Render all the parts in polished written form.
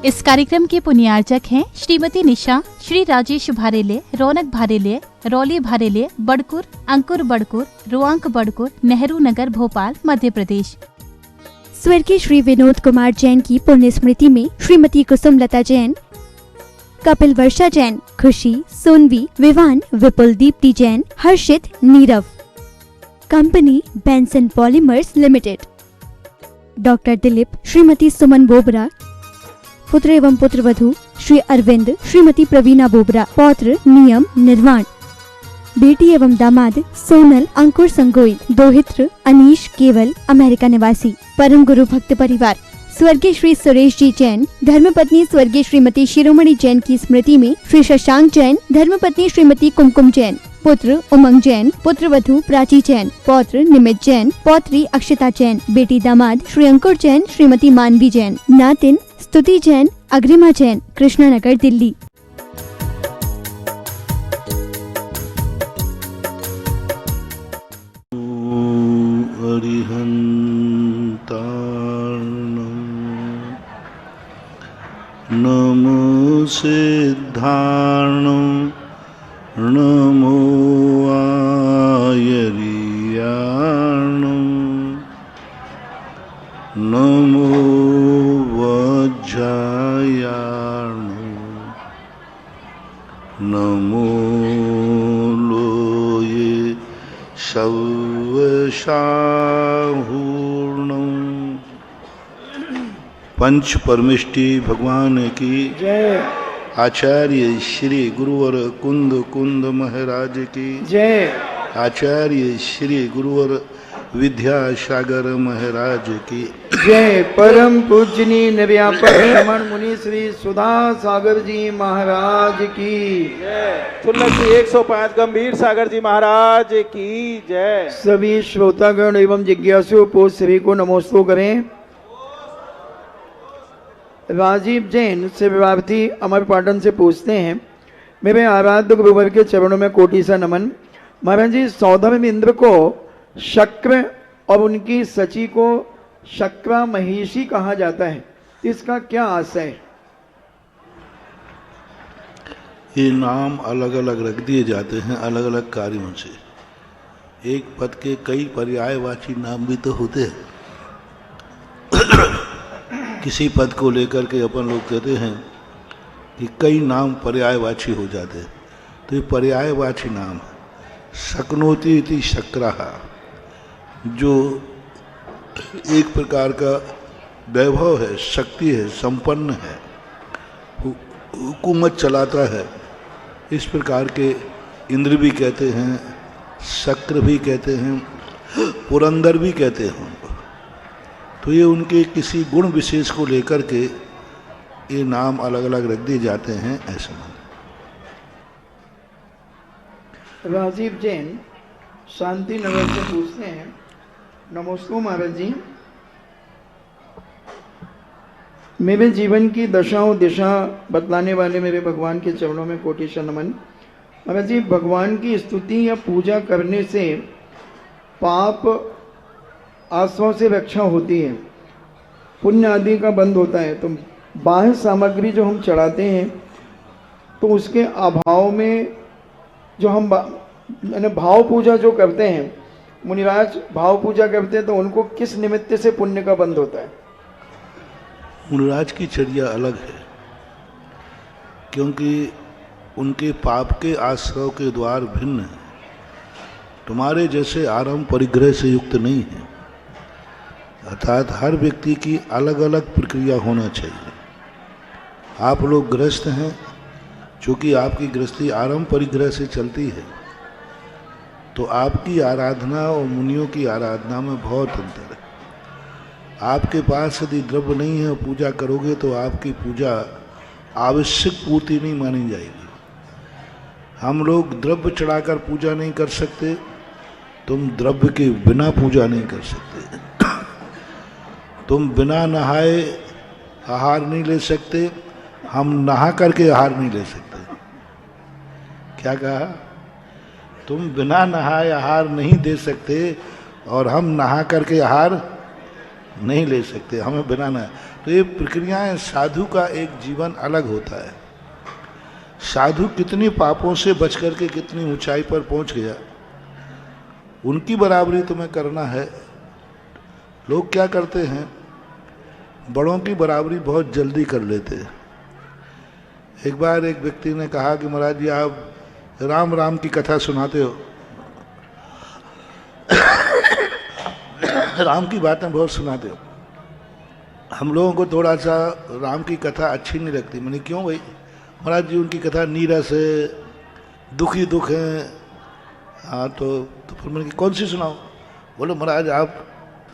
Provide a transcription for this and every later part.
इस कार्यक्रम के पुण्यार्चक हैं श्रीमती निशा, श्री राजेश भारेले, रौनक भारेले, रौली भारेले, बड़कुर, अंकुर बड़कुर, रुआंक बड़कुर, नेहरू नगर, भोपाल, मध्य प्रदेश। स्वर्गीय श्री विनोद कुमार जैन की पुण्य स्मृति में Shrimati Kusumlata Jain, Kapil Varsha Jain, Khushi, Sonvi, Vivaan, Vipul Deepti Jain, Harshit, Neerav. Company Benson polymers limited. Doctor Dilip, Shrimati Suman Bobra, पुत्र एवं पुत्रवधू श्री अरविंद, श्रीमती प्रवीणा बोबरा, पौत्र नियम निर्वाण। बेटी एवं दामाद सोनल, अंकुर संगोई, दोहित्र अनीश केवल, अमेरिका निवासी। परम गुरु भक्त परिवार। स्वर्गीय श्री सुरेश जी जैन, धर्मपत्नी स्वर्गीय श्रीमती शिरोमणि जैन की स्मृति में श्री शशांक जैन, धर्मपत्नी श्रीमती कुमकुम जैन, पुत्र उमंग जैन, पुत्रवधू प्राची जैन, पौत्र निमित जैन, पौत्री अक्षिता जैन, बेटी दामाद श्री अंकुर जैन, श्रीमती मानवी जैन, नातिन स्तुति जैन, अग्रिमा जैन, कृष्णानगर, दिल्ली। नमो सिद्धार्णं, नमो आयर्याणं, नमो वज्रायाणं, नमो लोये शवशाहूर्णं। पंच परमेष्टि भगवान की जय। आचार्य श्री गुरुवर कुंद कुंद महाराज की जय। आचार्य श्री गुरुवर विद्यासागर महाराज की जय। परम पूजनीय निर्व्यापक रमण मुनि श्री सुधा सागर जी महाराज की जय। तुलसी 105 गंभीर सागर जी महाराज की जय। सभी श्रोतागण एवं जिज्ञासु को सभी को नमोस्तु करें। राजीव जैन से विवार्थी अमर पाटन से पूछते हैं, मेरे आराध्य गुरुवर के चरणों में कोटि सा नमन। महाराज जी, सौधर्म इंद्र को शक्र और उनकी सची को शक्रा महिषी कहा जाता है, इसका क्या आशय है? ये नाम अलग अलग रख दिए जाते हैं अलग अलग कार्यों से। एक पद के कई पर्यायवाची नाम भी तो होते हैं। किसी पद को लेकर के अपन लोग कहते हैं कि कई नाम पर्यायवाची हो जाते हैं, तो ये पर्यायवाची नाम है। शक्नोति इति शक्रः, जो एक प्रकार का वैभव है, शक्ति है, संपन्न है, हुकूमत चलाता है। इस प्रकार के इंद्र भी कहते हैं, शक्र भी कहते हैं, पुरंदर भी कहते हैं उनको। तो ये उनके किसी गुण विशेष को लेकर के ये नाम अलग अलग रख दिए जाते हैं, ऐसा। राजीव जैन शांति नगर से पूछते हैं, नमस्ते महाराज जी, मेरे जीवन की दशा और दिशा बतलाने वाले मेरे भगवान के चरणों में कोटि सा नमन। महाराज जी, भगवान की स्तुति या पूजा करने से पाप आश्रम से रक्षा होती है, पुण्य आदि का बंद होता है। तो बाह्य सामग्री जो हम चढ़ाते हैं तो उसके अभाव में जो हम भाव पूजा जो करते हैं, मुनिराज भाव पूजा करते हैं, तो उनको किस निमित्त से पुण्य का बंद होता है? मुनिराज की चर्या अलग है, क्योंकि उनके पाप के आश्रव के द्वार भिन्न हैं। तुम्हारे जैसे आरंभ परिग्रह से युक्त नहीं है। अर्थात हर व्यक्ति की अलग अलग प्रक्रिया होना चाहिए। आप लोग गृहस्थ हैं, चूँकि आपकी गृहस्थी आरंभ परिग्रह से चलती है, तो आपकी आराधना और मुनियों की आराधना में बहुत अंतर है। आपके पास यदि द्रव्य नहीं है, पूजा करोगे तो आपकी पूजा आवश्यक पूर्ति नहीं मानी जाएगी। हम लोग द्रव्य चढ़ाकर पूजा नहीं कर सकते, तुम द्रव्य के बिना पूजा नहीं कर सकते। तुम बिना नहाए आहार नहीं ले सकते, हम नहा करके आहार नहीं ले सकते। क्या कहा? तुम बिना नहाए आहार नहीं दे सकते और हम नहा करके आहार नहीं ले सकते, हमें बनाना है। तो ये प्रक्रियाएं, साधु का एक जीवन अलग होता है। साधु कितनी पापों से बच करके कितनी ऊंचाई पर पहुंच गया, उनकी बराबरी तुम्हें करना है। लोग क्या करते हैं, बड़ों की बराबरी बहुत जल्दी कर लेते हैं। एक बार एक व्यक्ति ने कहा कि महाराज जी आप राम राम की कथा सुनाते हो, राम की बातें बहुत सुनाते हो, हम लोगों को थोड़ा सा राम की कथा अच्छी नहीं लगती। मैंने क्यों भाई? महाराज जी उनकी कथा नीरस है, दुखी दुख है। हाँ तो फिर मैंने कौन सी सुनाओ? बोले महाराज आप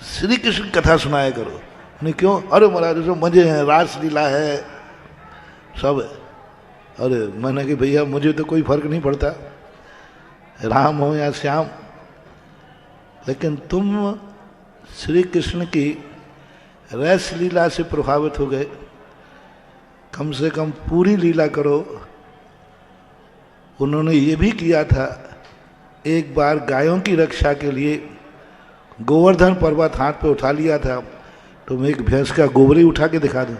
श्री कृष्ण की कथा सुनाया करो। मैंने क्यों? अरे महाराज उसमें मजे हैं, रास लीला है, सब है। अरे मैंने कि भैया मुझे तो कोई फर्क नहीं पड़ता, राम हो या श्याम, लेकिन तुम श्री कृष्ण की रस लीला से प्रभावित हो गए, कम से कम पूरी लीला करो। उन्होंने ये भी किया था, एक बार गायों की रक्षा के लिए गोवर्धन पर्वत हाथ पे उठा लिया था। तुम एक भैंस का गोबरी उठा के दिखा दो।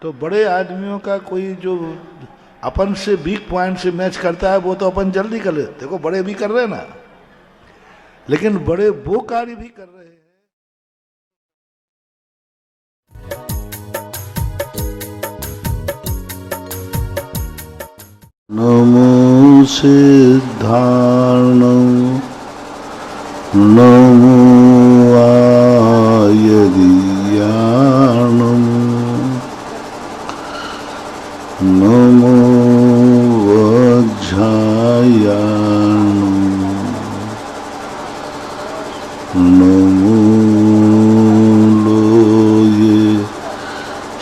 तो बड़े आदमियों का कोई जो अपन से वीक पॉइंट से मैच करता है वो तो अपन जल्दी कर लेते। देखो बड़े भी कर रहे हैं ना, लेकिन बड़े वो कार्य भी कर रहे हैं। नमो सिद्धार्णं नमो आयर्याणं नमो वज्रायाणं नमो लोये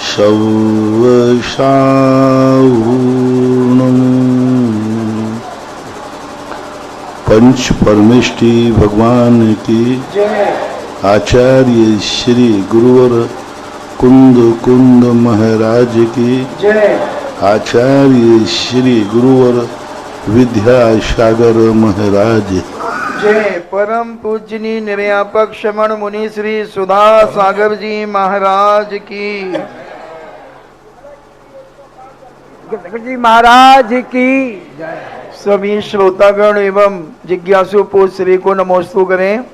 शवशाहूर्णं पंच परमेष्टि भगवान की आचार्य श्री गुरुवर कुंद कुंद महाराज की आचार्य श्री गुरुवर विद्यासागर महाराज जय। परम पूजनी निर्यापक श्रमण मुनि श्री सुधा सागर जी महाराज की, जी महाराज की। सभी श्रोतागण एवं जिज्ञासु पूज श्री को नमोस्तु करें।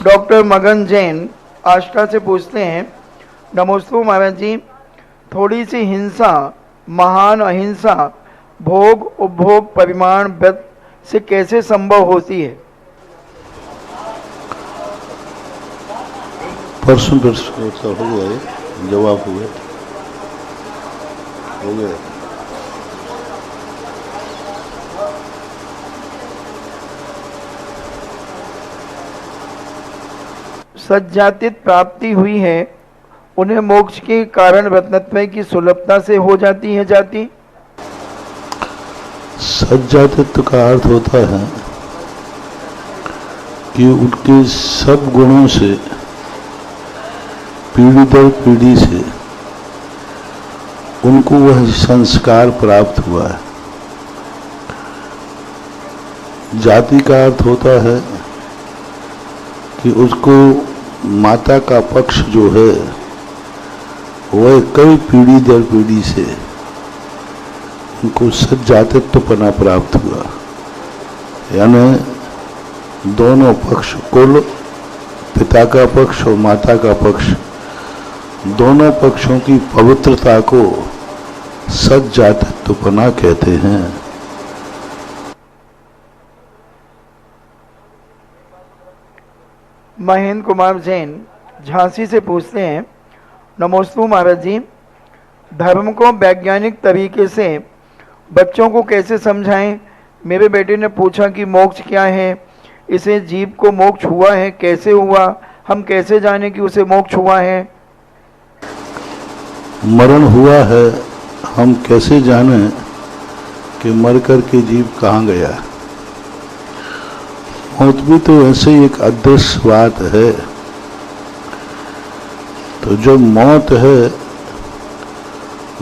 डॉक्टर मगन जैन आष्टा से पूछते हैं, नमोस्तु महाराज जी, थोड़ी सी हिंसा महान अहिंसा भोग उपभोग परिमाण व्रत से कैसे संभव होती है? परसों हो गया, जवाब हो गया। सज्जातित प्राप्ति हुई है, उन्हें मोक्ष के कारण रत्नत्व की सुलभता से हो जाती है जाति। सज्जातित्व का अर्थ होता है कि उनके सब गुणों से पीढ़ी दर पीढ़ी से उनको वह संस्कार प्राप्त हुआ है। जाति का अर्थ होता है कि उसको माता का पक्ष जो है वह कई पीढ़ी दर पीढ़ी से उनको सज्जातित्वपना प्राप्त हुआ, यानी दोनों पक्ष, कुल पिता का पक्ष और माता का पक्ष, दोनों पक्षों की पवित्रता को सज्जातित्वपना कहते हैं। महेंद्र कुमार जैन झांसी से पूछते हैं, नमोस्तु महाराज जी, धर्म को वैज्ञानिक तरीके से बच्चों को कैसे समझाएं? मेरे बेटे ने पूछा कि मोक्ष क्या है, इसे जीव को मोक्ष हुआ है, कैसे हुआ, हम कैसे जाने कि उसे मोक्ष हुआ है? मरण हुआ है, हम कैसे जाने कि मर कर के जीव कहाँ गया? मौत भी तो ऐसे ही एक अदृश्य बात है। तो जो मौत है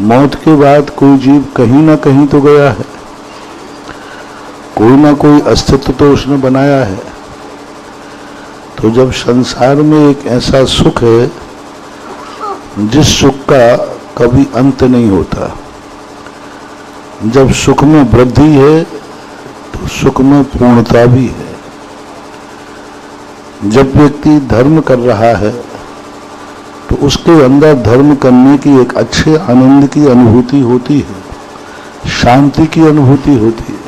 मौत के बाद कोई जीव कहीं ना कहीं तो गया है, कोई ना कोई अस्तित्व तो उसने बनाया है। तो जब संसार में एक ऐसा सुख है जिस सुख का कभी अंत नहीं होता, जब सुख में वृद्धि है तो सुख में पूर्णता भी है। जब व्यक्ति धर्म कर रहा है तो उसके अंदर धर्म करने की एक अच्छे आनंद की अनुभूति होती है, शांति की अनुभूति होती है।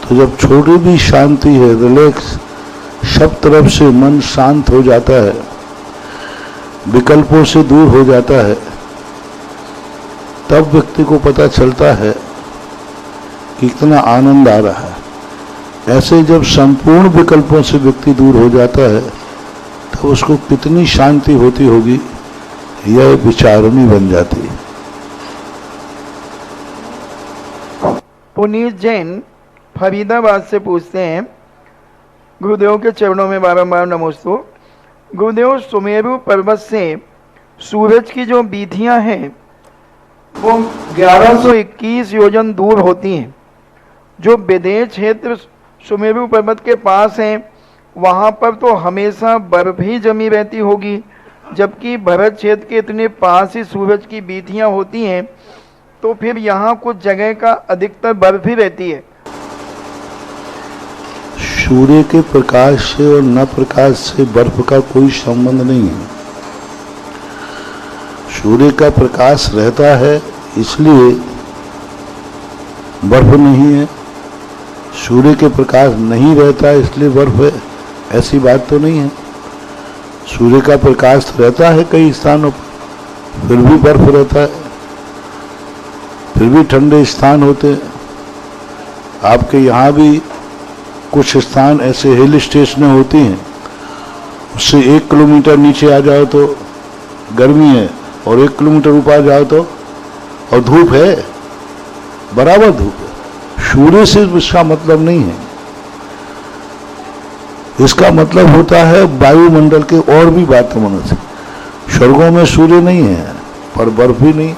तो जब छोटी भी शांति है, रिलैक्स, सब तरफ से मन शांत हो जाता है, विकल्पों से दूर हो जाता है, तब व्यक्ति को पता चलता है कि कितना आनंद आ रहा है। ऐसे जब संपूर्ण विकल्पों से व्यक्ति दूर हो जाता है तो उसको कितनी शांति होती होगी, यह विचारणी बन जाती है। पुनीत जैन फरीदाबाद से पूछते हैं, गुरुदेव के चरणों में बारंबार नमोस्तु। गुरुदेव, सुमेरु पर्वत से सूरज की जो बीथियां हैं वो 1121 योजन दूर होती हैं। जो विदेश क्षेत्र सुमेरु पर्वत के पास है वहाँ पर तो हमेशा बर्फ ही जमी रहती होगी, जबकि भरत क्षेत्र के इतने पास ही सूरज की बीथियां होती हैं, तो फिर यहाँ कुछ जगह का अधिकतर बर्फ ही रहती है। सूर्य के प्रकाश से और न प्रकाश से बर्फ का कोई संबंध नहीं है। सूर्य का प्रकाश रहता है इसलिए बर्फ नहीं है, सूर्य के प्रकाश नहीं रहता इसलिए बर्फ है, ऐसी बात तो नहीं है। सूर्य का प्रकाश रहता है कई स्थानों पर, फिर भी बर्फ रहता है, फिर भी ठंडे स्थान होते हैं। आपके यहाँ भी कुछ स्थान ऐसे हिल स्टेशन होती हैं, उससे 1 किलोमीटर नीचे आ जाओ तो गर्मी है, और 1 किलोमीटर ऊपर जाओ तो और धूप है, बराबर धूप है। सूर्य से इसका मतलब नहीं है, इसका मतलब होता है वायुमंडल के और भी वातावरण से। स्वर्गों में सूर्य नहीं है पर बर्फ भी नहीं।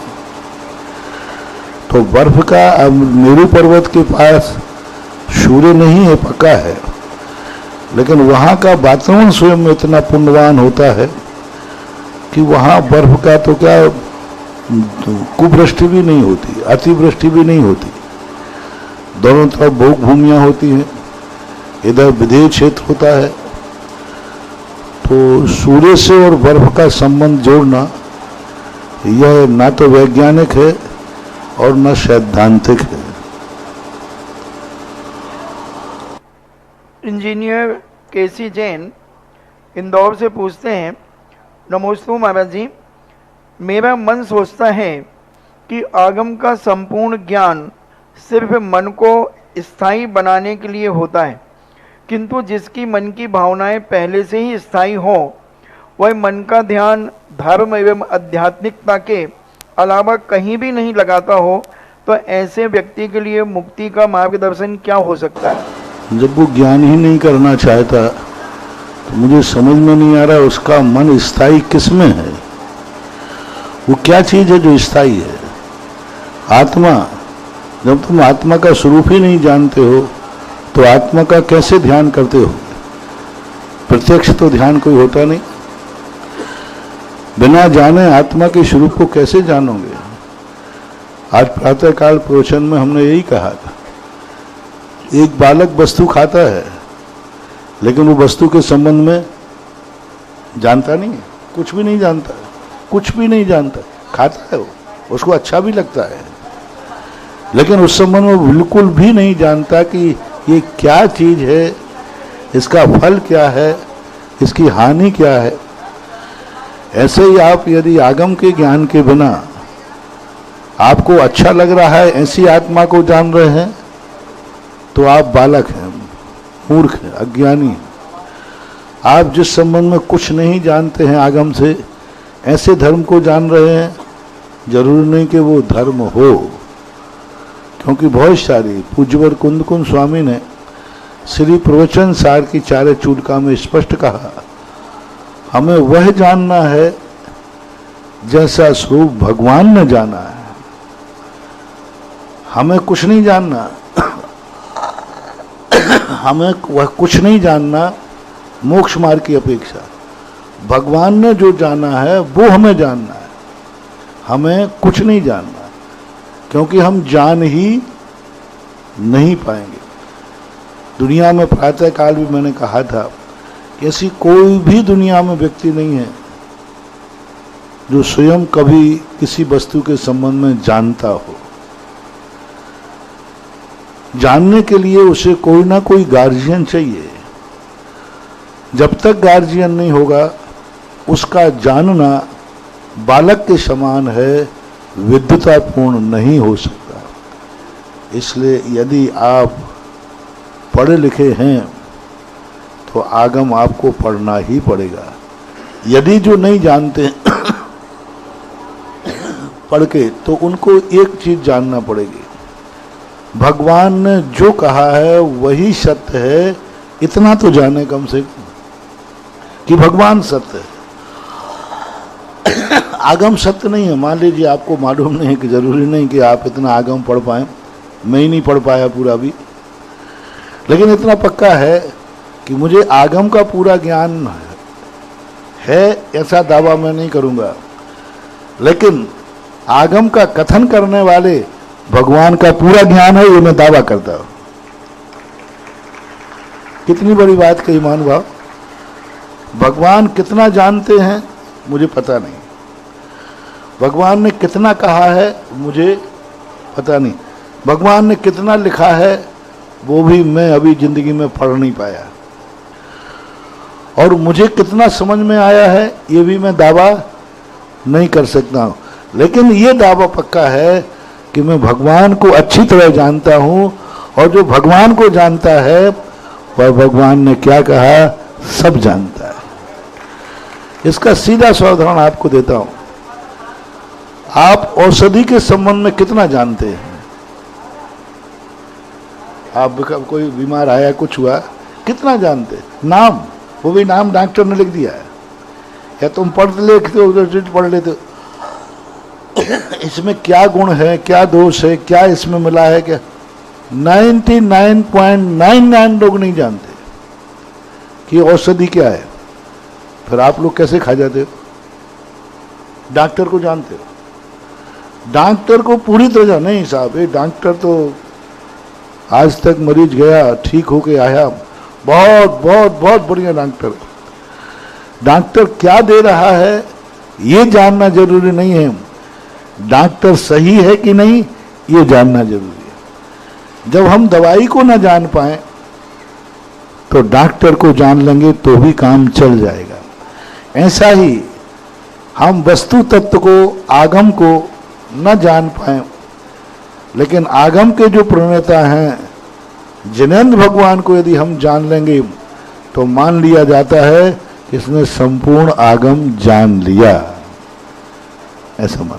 तो बर्फ का, अब मेरू पर्वत के पास सूर्य नहीं है पक्का है, लेकिन वहाँ का वातावरण स्वयं में इतना पुण्यवान होता है कि वहाँ बर्फ का तो क्या कुवृष्टि भी नहीं होती, अतिवृष्टि भी नहीं होती। दोनों तरफ भोग भूमियाँ होती हैं, इधर विदेश क्षेत्र होता है। तो सूर्य से और बर्फ का संबंध जोड़ना यह ना तो वैज्ञानिक है और न सैद्धांतिक है। इंजीनियर केसी जैन इंदौर से पूछते हैं, नमोस्तु महाराज जी, मेरा मन सोचता है कि आगम का संपूर्ण ज्ञान सिर्फ मन को स्थायी बनाने के लिए होता है, किंतु जिसकी मन की भावनाएं पहले से ही स्थायी हो, वह मन का ध्यान धर्म एवं आध्यात्मिकता के अलावा कहीं भी नहीं लगाता हो, तो ऐसे व्यक्ति के लिए मुक्ति का मार्गदर्शन क्या हो सकता है? जब वो ज्ञान ही नहीं करना चाहता तो मुझे समझ में नहीं आ रहा उसका मन स्थायी किस में है। वो क्या चीज है जो स्थायी है? आत्मा। जब तुम आत्मा का स्वरूप ही नहीं जानते हो तो आत्मा का कैसे ध्यान करते हो? प्रत्यक्ष तो ध्यान कोई होता नहीं। बिना जाने आत्मा के स्वरूप को कैसे जानोगे? आज प्रातःकाल प्रवचन में हमने यही कहा था, एक बालक वस्तु खाता है लेकिन वो वस्तु के संबंध में जानता नहीं है, कुछ भी नहीं जानता, कुछ भी नहीं जानता, खाता है वो, उसको अच्छा भी लगता है, लेकिन उस संबंध में बिल्कुल भी नहीं जानता कि ये क्या चीज है, इसका फल क्या है, इसकी हानि क्या है। ऐसे ही आप यदि आगम के ज्ञान के बिना आपको अच्छा लग रहा है ऐसी आत्मा को जान रहे हैं तो आप बालक हैं, मूर्ख हैं, अज्ञानी हैं। आप जिस संबंध में कुछ नहीं जानते हैं आगम से, ऐसे धर्म को जान रहे हैं, जरूरी नहीं कि वो धर्म हो, क्योंकि बहुत सारी पूज्यवर कुंद कुंद स्वामी ने श्री प्रवचन सार की 4 चूड़का में स्पष्ट कहा, हमें वह जानना है जैसा स्वरूप भगवान ने जाना है। हमें कुछ नहीं जानना, हमें वह कुछ नहीं जानना मोक्ष मार्ग की अपेक्षा। भगवान ने जो जाना है वो हमें जानना है, हमें कुछ नहीं जानना, क्योंकि हम जान ही नहीं पाएंगे। दुनिया में प्रातः काल भी मैंने कहा था कि ऐसी कोई भी दुनिया में व्यक्ति नहीं है जो स्वयं कभी किसी वस्तु के संबंध में जानता हो। जानने के लिए उसे कोई ना कोई गार्जियन चाहिए। जब तक गार्जियन नहीं होगा उसका जानना बालक के समान है, विद्वतापूर्ण नहीं हो सकता। इसलिए यदि आप पढ़े लिखे हैं तो आगम आपको पढ़ना ही पड़ेगा। यदि जो नहीं जानते पढ़ के, तो उनको एक चीज जानना पड़ेगी, भगवान ने जो कहा है वही सत्य है। इतना तो जाने कम से कम कि भगवान सत्य है, आगम सत्य नहीं है। मान लीजिए आपको मालूम नहीं कि जरूरी नहीं कि आप इतना आगम पढ़ पाए, मैं ही नहीं पढ़ पाया पूरा भी, लेकिन इतना पक्का है कि मुझे आगम का पूरा ज्ञान है, ऐसा दावा मैं नहीं करूंगा। लेकिन आगम का कथन करने वाले भगवान का पूरा ज्ञान है, ये मैं दावा करता हूं। कितनी बड़ी बात कही महानुभाव। भगवान कितना जानते हैं मुझे पता नहीं, भगवान ने कितना कहा है मुझे पता नहीं, भगवान ने कितना लिखा है वो भी मैं अभी जिंदगी में पढ़ नहीं पाया, और मुझे कितना समझ में आया है ये भी मैं दावा नहीं कर सकता हूं। लेकिन ये दावा पक्का है कि मैं भगवान को अच्छी तरह जानता हूं, और जो भगवान को जानता है वह भगवान ने क्या कहा सब जानता है। इसका सीधा सा उदाहरण आपको देता हूं। आप औषधि के संबंध में कितना जानते हैं? आप कोई बीमार आया, कुछ हुआ, कितना जानते? नाम, वो भी नाम डॉक्टर ने लिख दिया है, या तुम पढ़ लेते हो, पढ़ लेते हो। इसमें क्या गुण है, क्या दोष है, क्या इसमें मिला है, क्या 99.99 लोग नहीं जानते कि औषधि क्या है। फिर आप लोग कैसे खा जाते हो? डॉक्टर को जानते हो, डॉक्टर को पूरी तरह नहीं साहब, ये डॉक्टर तो आज तक मरीज गया ठीक होके आया, बहुत बहुत बहुत बढ़िया डॉक्टर। डॉक्टर क्या दे रहा है ये जानना जरूरी नहीं है, डॉक्टर सही है कि नहीं ये जानना जरूरी है। जब हम दवाई को ना जान पाए तो डॉक्टर को जान लेंगे तो भी काम चल जाएगा। ऐसा ही हम वस्तु तत्व को, आगम को न जान पाए, लेकिन आगम के जो प्रणेता हैं जिनेंद्र भगवान को यदि हम जान लेंगे तो मान लिया जाता है कि इसने संपूर्ण आगम जान लिया। ऐसा मान।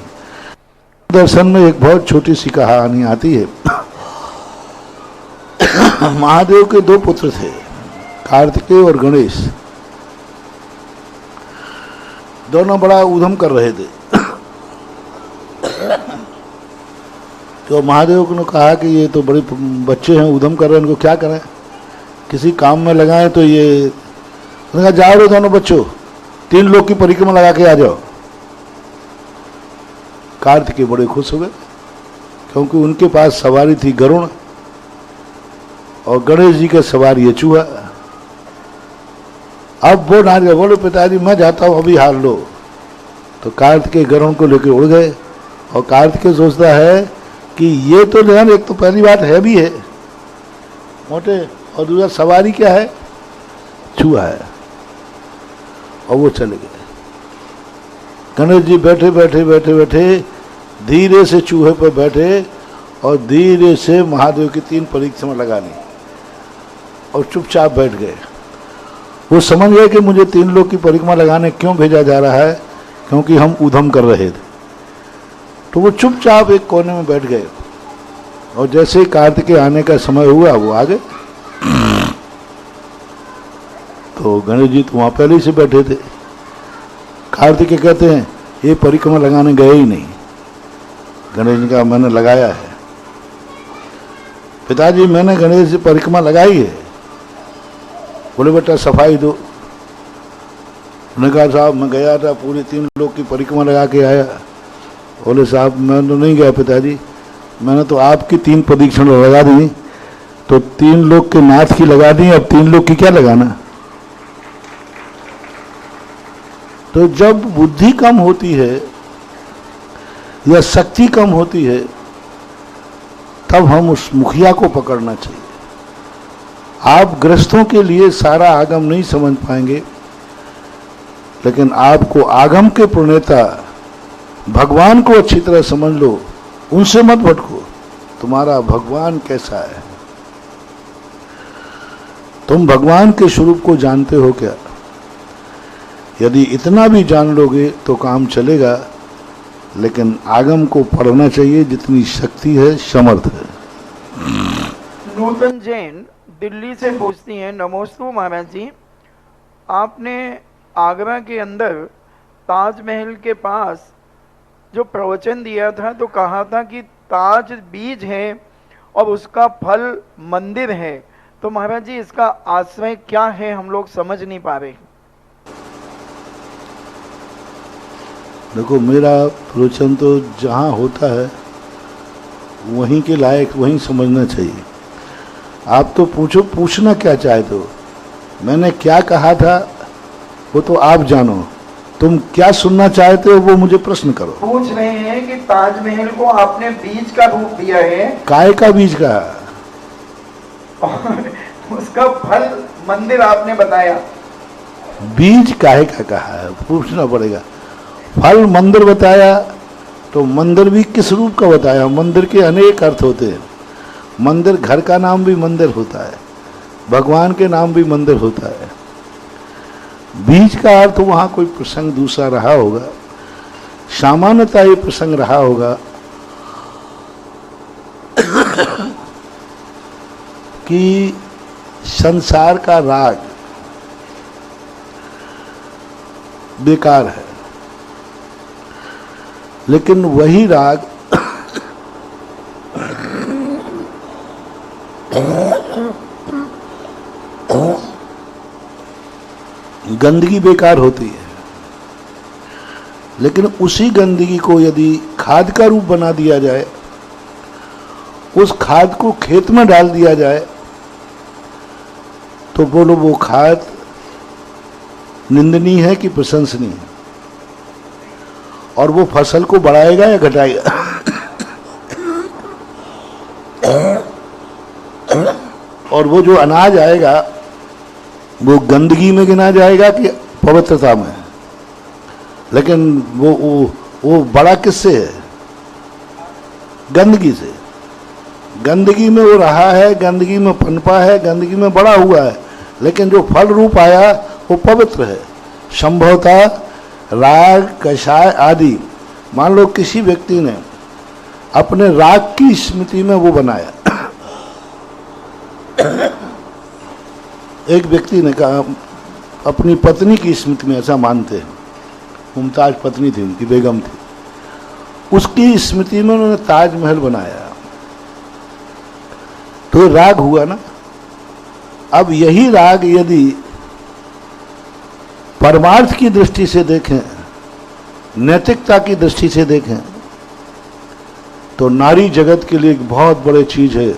दर्शन में एक बहुत छोटी सी कहानी आती है। महादेव के दो पुत्र थे, कार्तिकेय और गणेश। दोनों बड़ा ऊधम कर रहे थे। तो महादेव ने कहा कि ये तो बड़े बच्चे हैं, ऊधम कर रहे हैं, इनको क्या करें, किसी काम में लगाएं। तो ये उन्होंने कहा जाओ रे दोनों बच्चों, 3 लोक की परिक्रमा लगा के आ जाओ। कार्तिकेय बड़े खुश हो गए क्योंकि उनके पास सवारी थी गरुण और गणेश जी के सवारी है चूहा। अब वो नाच गए, बोले पिताजी मैं जाता हूं, अभी हार लो। तो कार्तिकेय गरुण को लेकर उड़ गए, और कार्तिकेय सोचता है कि ये तो ध्यान, एक तो पहली बात है भी है मोटे, और दूसरा सवारी क्या है, चूहा है। और वो चले गए। गणेश जी बैठे बैठे बैठे बैठे धीरे से चूहे पर बैठे और धीरे से महादेव की 3 परिक्रमा लगानी, और चुपचाप बैठ गए। वो समझ गए कि मुझे 3 लोक की परिक्रमा लगाने क्यों भेजा जा रहा है, क्योंकि हम ऊधम कर रहे थे। तो वो चुपचाप एक कोने में बैठ गए, और जैसे ही कार्तिकेय आने का समय हुआ वो आ गए। तो गणेश जी तो वहां पहले से बैठे थे। कार्तिकेय कहते हैं ये परिक्रमा लगाने गए ही नहीं। गणेश जी का मैंने लगाया है। पिताजी मैंने गणेश जी परिक्रमा लगाई है। बोले बेटा सफाई दो। उन्होंने कहा साहब मैं गया था, पूरे 3 लोग की परिक्रमा लगा के आया। बोले साहब मैं तो नहीं गया पिताजी, मैंने तो आपकी 3 प्रदक्षिण लगा दी, तो 3 लोग के नाथ की लगा दी, अब 3 लोग की क्या लगाना। तो जब बुद्धि कम होती है या शक्ति कम होती है, तब हम उस मुखिया को पकड़ना चाहिए। आप गृहस्थों के लिए सारा आगम नहीं समझ पाएंगे, लेकिन आपको आगम के प्रणेता भगवान को अच्छी तरह समझ लो, उनसे मत भटको। तुम्हारा भगवान कैसा है? तुम भगवान के स्वरूप को जानते हो क्या? यदि इतना भी जान लोगे तो काम चलेगा, लेकिन आगम को पढ़ना चाहिए जितनी शक्ति है, समर्थ है। नूतन जैन दिल्ली से पूछती हैं, नमोस्तु महाराज जी, आपने आगरा के अंदर ताजमहल के पास जो प्रवचन दिया था तो कहा था कि ताज बीज है और उसका फल मंदिर है, तो महाराज जी इसका आश्रय क्या है, हम लोग समझ नहीं पा रहे। देखो मेरा प्रवचन तो जहाँ होता है वहीं के लायक वहीं समझना चाहिए। आप तो पूछना क्या चाहते हो, मैंने क्या कहा था वो तो आप जानो, तुम क्या सुनना चाहते हो वो मुझे प्रश्न करो। पूछ रहे हैं कि ताजमहल को आपने बीज का रूप दिया है, काय का बीज का, और उसका फल मंदिर आपने बताया। बीज काहे का कहा है पूछना पड़ेगा। फल मंदिर बताया तो मंदिर भी किस रूप का बताया। मंदिर के अनेक अर्थ होते हैं। मंदिर घर का नाम भी मंदिर होता है, भगवान के नाम भी मंदिर होता है। बीज का अर्थ वहाँ कोई प्रसंग दूसरा रहा होगा, सामान्यतः ये प्रसंग रहा होगा कि संसार का राग बेकार है, लेकिन वही राग गंदगी बेकार होती है, लेकिन उसी गंदगी को यदि खाद का रूप बना दिया जाए, उस खाद को खेत में डाल दिया जाए, तो बोलो वो खाद निंदनीय है कि प्रशंसनीय है, और वो फसल को बढ़ाएगा या घटाएगा। और वो जो अनाज आएगा वो गंदगी में गिना जाएगा कि पवित्रता में। लेकिन वो बड़ा किससे है? गंदगी से। गंदगी में वो रहा है, गंदगी में पनपा है, गंदगी में बड़ा हुआ है, लेकिन जो फल रूप आया वो पवित्र है। संभवतः राग कषाय आदि, मान लो किसी व्यक्ति ने अपने राग की स्मृति में वो बनाया। एक व्यक्ति ने कहा अपनी पत्नी की स्मृति में, ऐसा मानते हैं, मुमताज पत्नी थी उनकी, बेगम थी, उसकी स्मृति में उन्होंने ताजमहल बनाया, तो राग हुआ ना। अब यही राग यदि परमार्थ की दृष्टि से देखें, नैतिकता की दृष्टि से देखें, तो नारी जगत के लिए एक बहुत बड़ी चीज है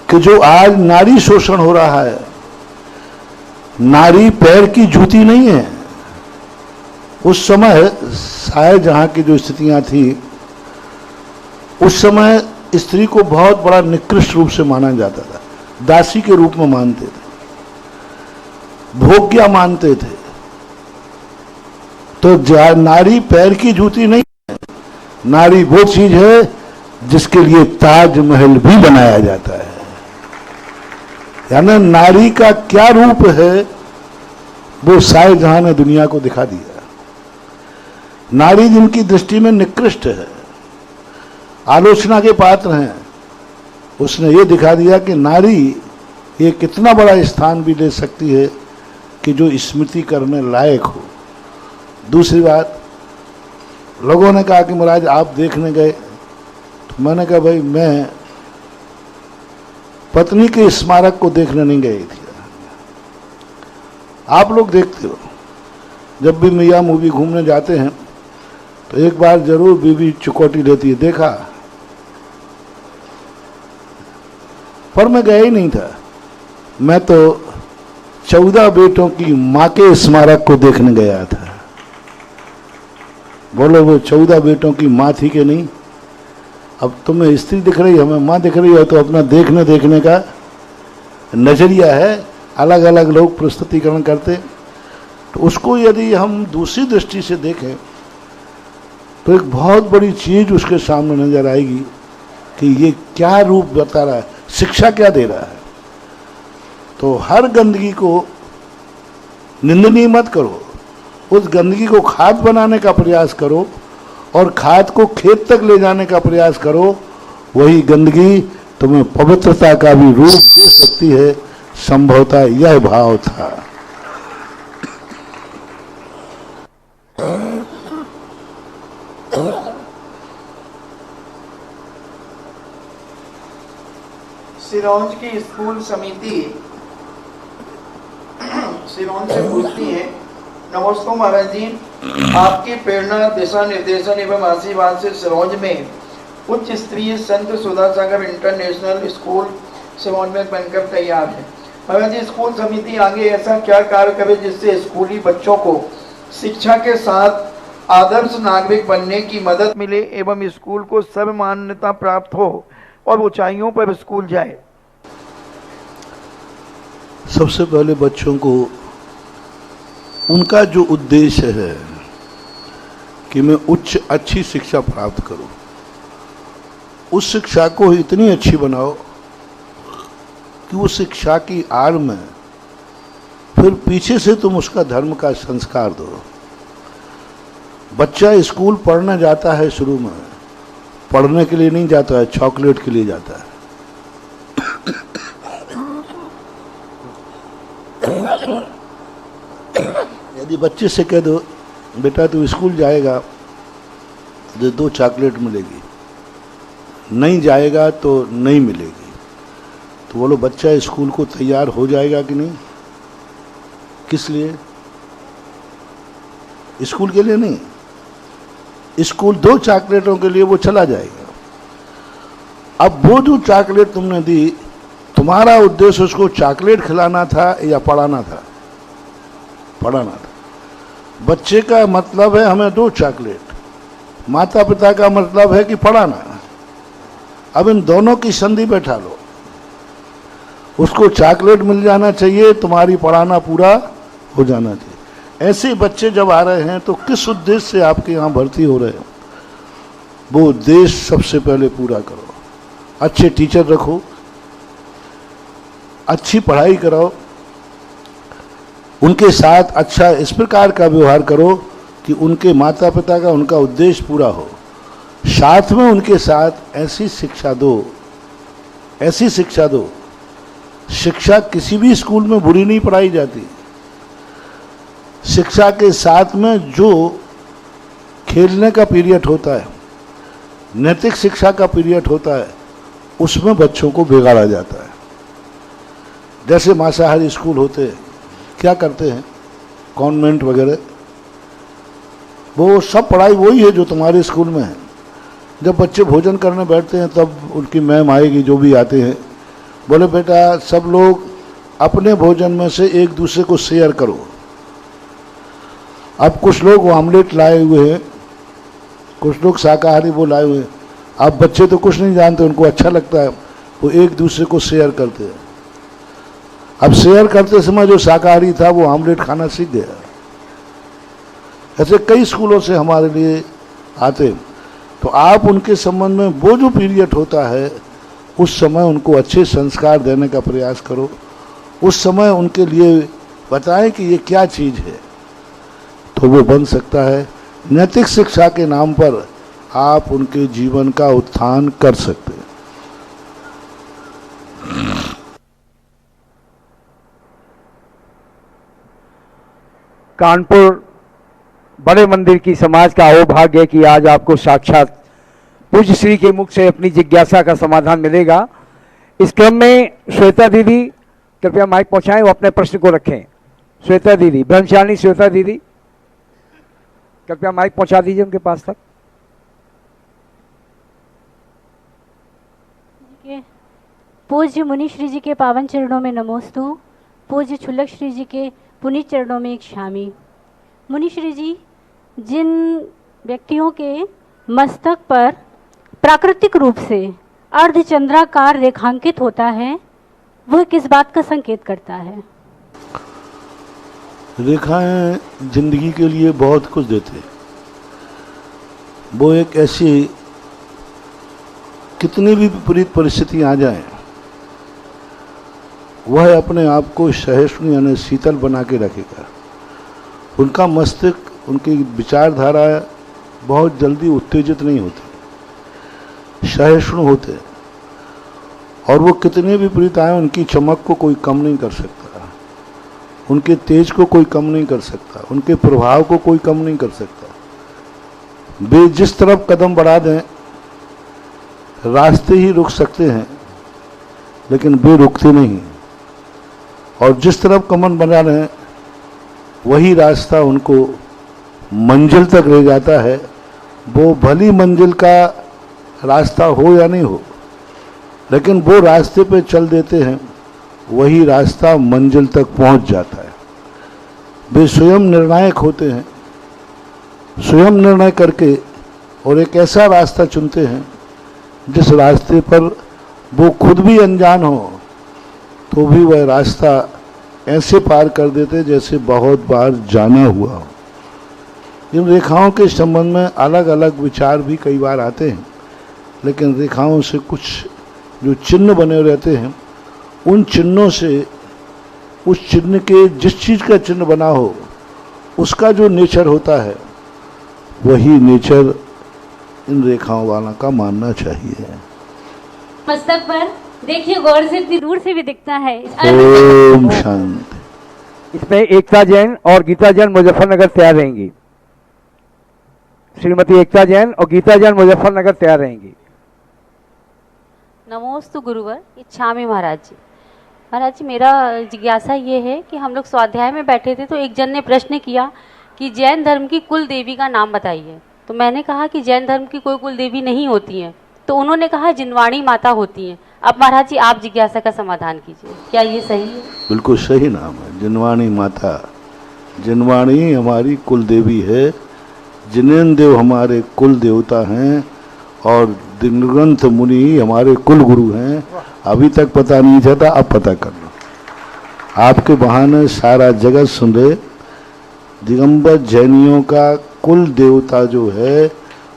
कि जो आज नारी शोषण हो रहा है, नारी पैर की जूती नहीं है। उस समय शाहजहां की जो स्थितियां थी, उस समय स्त्री को बहुत बड़ा निकृष्ट रूप से माना जाता था, दासी के रूप में मानते थे, भोग्या मानते थे। तो नारी पैर की जूती नहीं है, नारी वो चीज है जिसके लिए ताजमहल भी बनाया जाता है। यानी नारी का क्या रूप है वो शाहजहां ने दुनिया को दिखा दिया। नारी जिनकी दृष्टि में निकृष्ट है, आलोचना के पात्र हैं, उसने ये दिखा दिया कि नारी ये कितना बड़ा स्थान भी ले सकती है कि जो स्मृति करने लायक हो। दूसरी बात, लोगों ने कहा कि महाराज आप देखने गए, तो मैंने कहा भाई मैं पत्नी के स्मारक को देखने नहीं गई थी। आप लोग देखते हो, जब भी मियाँ मूवी घूमने जाते हैं तो एक बार जरूर बीवी चुकौटी लेती है, देखा, पर मैं गया ही नहीं था। मैं तो 14 बेटों की माँ के स्मारक को देखने गया था। बोलो वो 14 बेटों की माँ थी कि नहीं? अब तुम्हें स्त्री दिख रही है, हमें माँ दिख रही है, तो अपना देखने का नजरिया है, अलग अलग लोग प्रस्तुतिकरण करते। तो उसको यदि हम दूसरी दृष्टि से देखें तो एक बहुत बड़ी चीज उसके सामने नजर आएगी कि ये क्या रूप बता रहा है, शिक्षा क्या दे रहा है। तो हर गंदगी को निंदनीय मत करो, उस गंदगी को खाद बनाने का प्रयास करो और खाद को खेत तक ले जाने का प्रयास करो। वही गंदगी तुम्हें पवित्रता का भी रूप दे सकती है। संभवतः यह भाव था। सिरोंज की स्कूल समिति सिरोंज से पूछती है, नमस्ते महाराज जी, आपकी प्रेरणा, दिशा निर्देशन एवं आशीर्वाद से सिरोंज में उच्च स्तरीय संत सुधा सागर इंटरनेशनल स्कूल सिरोंज में बनकर तैयार है। महाराज जी, स्कूल समिति आगे ऐसा क्या कार्य करे जिससे स्कूली बच्चों को शिक्षा के साथ आदर्श नागरिक बनने की मदद मिले एवं स्कूल को सर्वमान्यता प्राप्त हो और ऊंचाइयों पर स्कूल जाए? सबसे पहले बच्चों को उनका जो उद्देश्य है कि मैं अच्छी शिक्षा प्राप्त करूं, उस शिक्षा को इतनी अच्छी बनाओ कि उस शिक्षा की आड़ में फिर पीछे से तुम उसका धर्म का संस्कार दो। बच्चा स्कूल पढ़ने जाता है, शुरू में पढ़ने के लिए नहीं जाता है, चॉकलेट के लिए जाता है। यदि बच्चे से कह दो बेटा तू स्कूल जाएगा तो 2 चॉकलेट मिलेगी, नहीं जाएगा तो नहीं मिलेगी, तो बोलो बच्चा स्कूल को तैयार हो जाएगा कि नहीं? किस लिए? स्कूल के लिए नहीं, स्कूल 2 चॉकलेटों के लिए वो चला जाएगा। अब वो जो चॉकलेट तुमने दी, तुम्हारा उद्देश्य उसको चॉकलेट खिलाना था या पढ़ाना था? पढ़ाना था। बच्चे का मतलब है हमें 2 चॉकलेट, माता पिता का मतलब है कि पढ़ाना। अब इन दोनों की संधि बैठा लो, उसको चॉकलेट मिल जाना चाहिए, तुम्हारी पढ़ाना पूरा हो जाना चाहिए। ऐसे बच्चे जब आ रहे हैं तो किस उद्देश्य से आपके यहाँ भर्ती हो रहे हैं, वो उद्देश्य सबसे पहले पूरा करो। अच्छे टीचर रखो, अच्छी पढ़ाई कराओ, उनके साथ अच्छा इस प्रकार का व्यवहार करो कि उनके माता पिता का उनका उद्देश्य पूरा हो। साथ में उनके साथ ऐसी शिक्षा दो। शिक्षा किसी भी स्कूल में बुरी नहीं पढ़ाई जाती। शिक्षा के साथ में जो खेलने का पीरियड होता है, नैतिक शिक्षा का पीरियड होता है, उसमें बच्चों को बिगाड़ा जाता है। जैसे मांसाहारी स्कूल होते हैं, क्या करते हैं कॉन्वेंट वगैरह, वो सब पढ़ाई वही है जो तुम्हारे स्कूल में है। जब बच्चे भोजन करने बैठते हैं तब उनकी मैम आएगी, जो भी आते हैं, बोले बेटा सब लोग अपने भोजन में से एक दूसरे को शेयर करो। अब कुछ लोग ऑमलेट लाए हुए हैं, कुछ लोग शाकाहारी वो लाए हुए हैं। अब बच्चे तो कुछ नहीं जानते, उनको अच्छा लगता है, वो एक दूसरे को शेयर करते हैं। अब शेयर करते समय जो शाकाहारी था वो ऑमलेट खाना सीख गया। ऐसे कई स्कूलों से हमारे लिए आते, तो आप उनके संबंध में वो जो पीरियड होता है उस समय उनको अच्छे संस्कार देने का प्रयास करो। उस समय उनके लिए बताएं कि ये क्या चीज़ है, तो वो बन सकता है। नैतिक शिक्षा के नाम पर आप उनके जीवन का उत्थान कर सकते हैं। कानपुर बड़े मंदिर की समाज का अहोभाग्य है कि आज आपको साक्षात पूज्य श्री के मुख से अपनी जिज्ञासा का समाधान मिलेगा। इस क्रम में श्वेता दीदी कृपया माइक पहुंचाएं, वो अपने प्रश्न को रखें। श्वेता दीदी, ब्रह्मचारिणी श्वेता दीदी कृपया माइक पहुंचा दीजिए उनके पास तक। पूज्य मुनि श्री जी के पावन चरणों में नमोस्तु। पूज्य छुल्लक श्री जी के पुनीत चरणों में एक शामी। मुनि श्री जी, जिन व्यक्तियों के मस्तक पर प्राकृतिक रूप से अर्धचंद्राकार रेखांकित होता है, वह किस बात का संकेत करता है? रेखाएं जिंदगी के लिए बहुत कुछ देते हैं। वो एक ऐसी, कितनी भी विपरीत परिस्थिति आ जाए, वह अपने आप को सहिष्णु यानी शीतल बना के रखेगा। उनका मस्तिष्क, उनकी विचारधारा बहुत जल्दी उत्तेजित नहीं होती, सहिष्णु होते, और वो कितने भी विपरीत आए उनकी चमक को कोई कम नहीं कर सकता, उनके तेज को कोई कम नहीं कर सकता, उनके प्रभाव को कोई कम नहीं कर सकता। वे जिस तरफ कदम बढ़ा दें, रास्ते ही रुक सकते हैं लेकिन वे रुकते नहीं, और जिस तरफ कमन बना रहे वही रास्ता उनको मंजिल तक ले जाता है। वो भली मंजिल का रास्ता हो या नहीं हो, लेकिन वो रास्ते पे चल देते हैं, वही रास्ता मंजिल तक पहुंच जाता है। वे स्वयं निर्णायक होते हैं, स्वयं निर्णय करके और एक ऐसा रास्ता चुनते हैं जिस रास्ते पर वो खुद भी अनजान हो तो भी वह रास्ता ऐसे पार कर देते जैसे बहुत बार जाना हुआ हो। इन रेखाओं के संबंध में अलग अलग विचार भी कई बार आते हैं, लेकिन रेखाओं से कुछ जो चिन्ह बने रहते हैं, उन चिन्हों से, उस चिन्ह के, जिस चीज़ का चिन्ह बना हो उसका जो नेचर होता है, वही नेचर इन रेखाओं वाला का मानना चाहिए। मस्तक पर देखिए, गौर से, इतनी दूर से भी दिखता है। ओम शांति। इसमें एकता जैन और गीता जैन मुजफ्फरनगर तैयार रहेंगी। श्रीमती एकता जैन और गीता जैन मुजफ्फरनगर तैयार रहेंगी। नमोस्तु गुरुवर इच्छामी महाराज जी। महाराज जी, मेरा जिज्ञासा ये है कि हम लोग स्वाध्याय में बैठे थे तो एक जन ने प्रश्न किया कि जैन धर्म की कुल देवी का नाम बताइए। तो मैंने कहा कि जैन धर्म की कोई कुल देवी नहीं होती है, तो उन्होंने कहा जिनवाणी माता होती है। अब महाराज जी, आप जिज्ञासा का समाधान कीजिए, क्या ये सही है? बिल्कुल सही नाम है, जिनवाणी माता। जिनवाणी हमारी कुल देवी है, जिनेन्द्र देव हमारे कुल देवता हैं, और दिनग्रंथ मुनि हमारे कुल गुरु हैं। अभी तक पता नहीं था, अब पता कर लो। आपके बहाने सारा जगत सुन रहे। दिगंबर जैनियों का कुल देवता जो है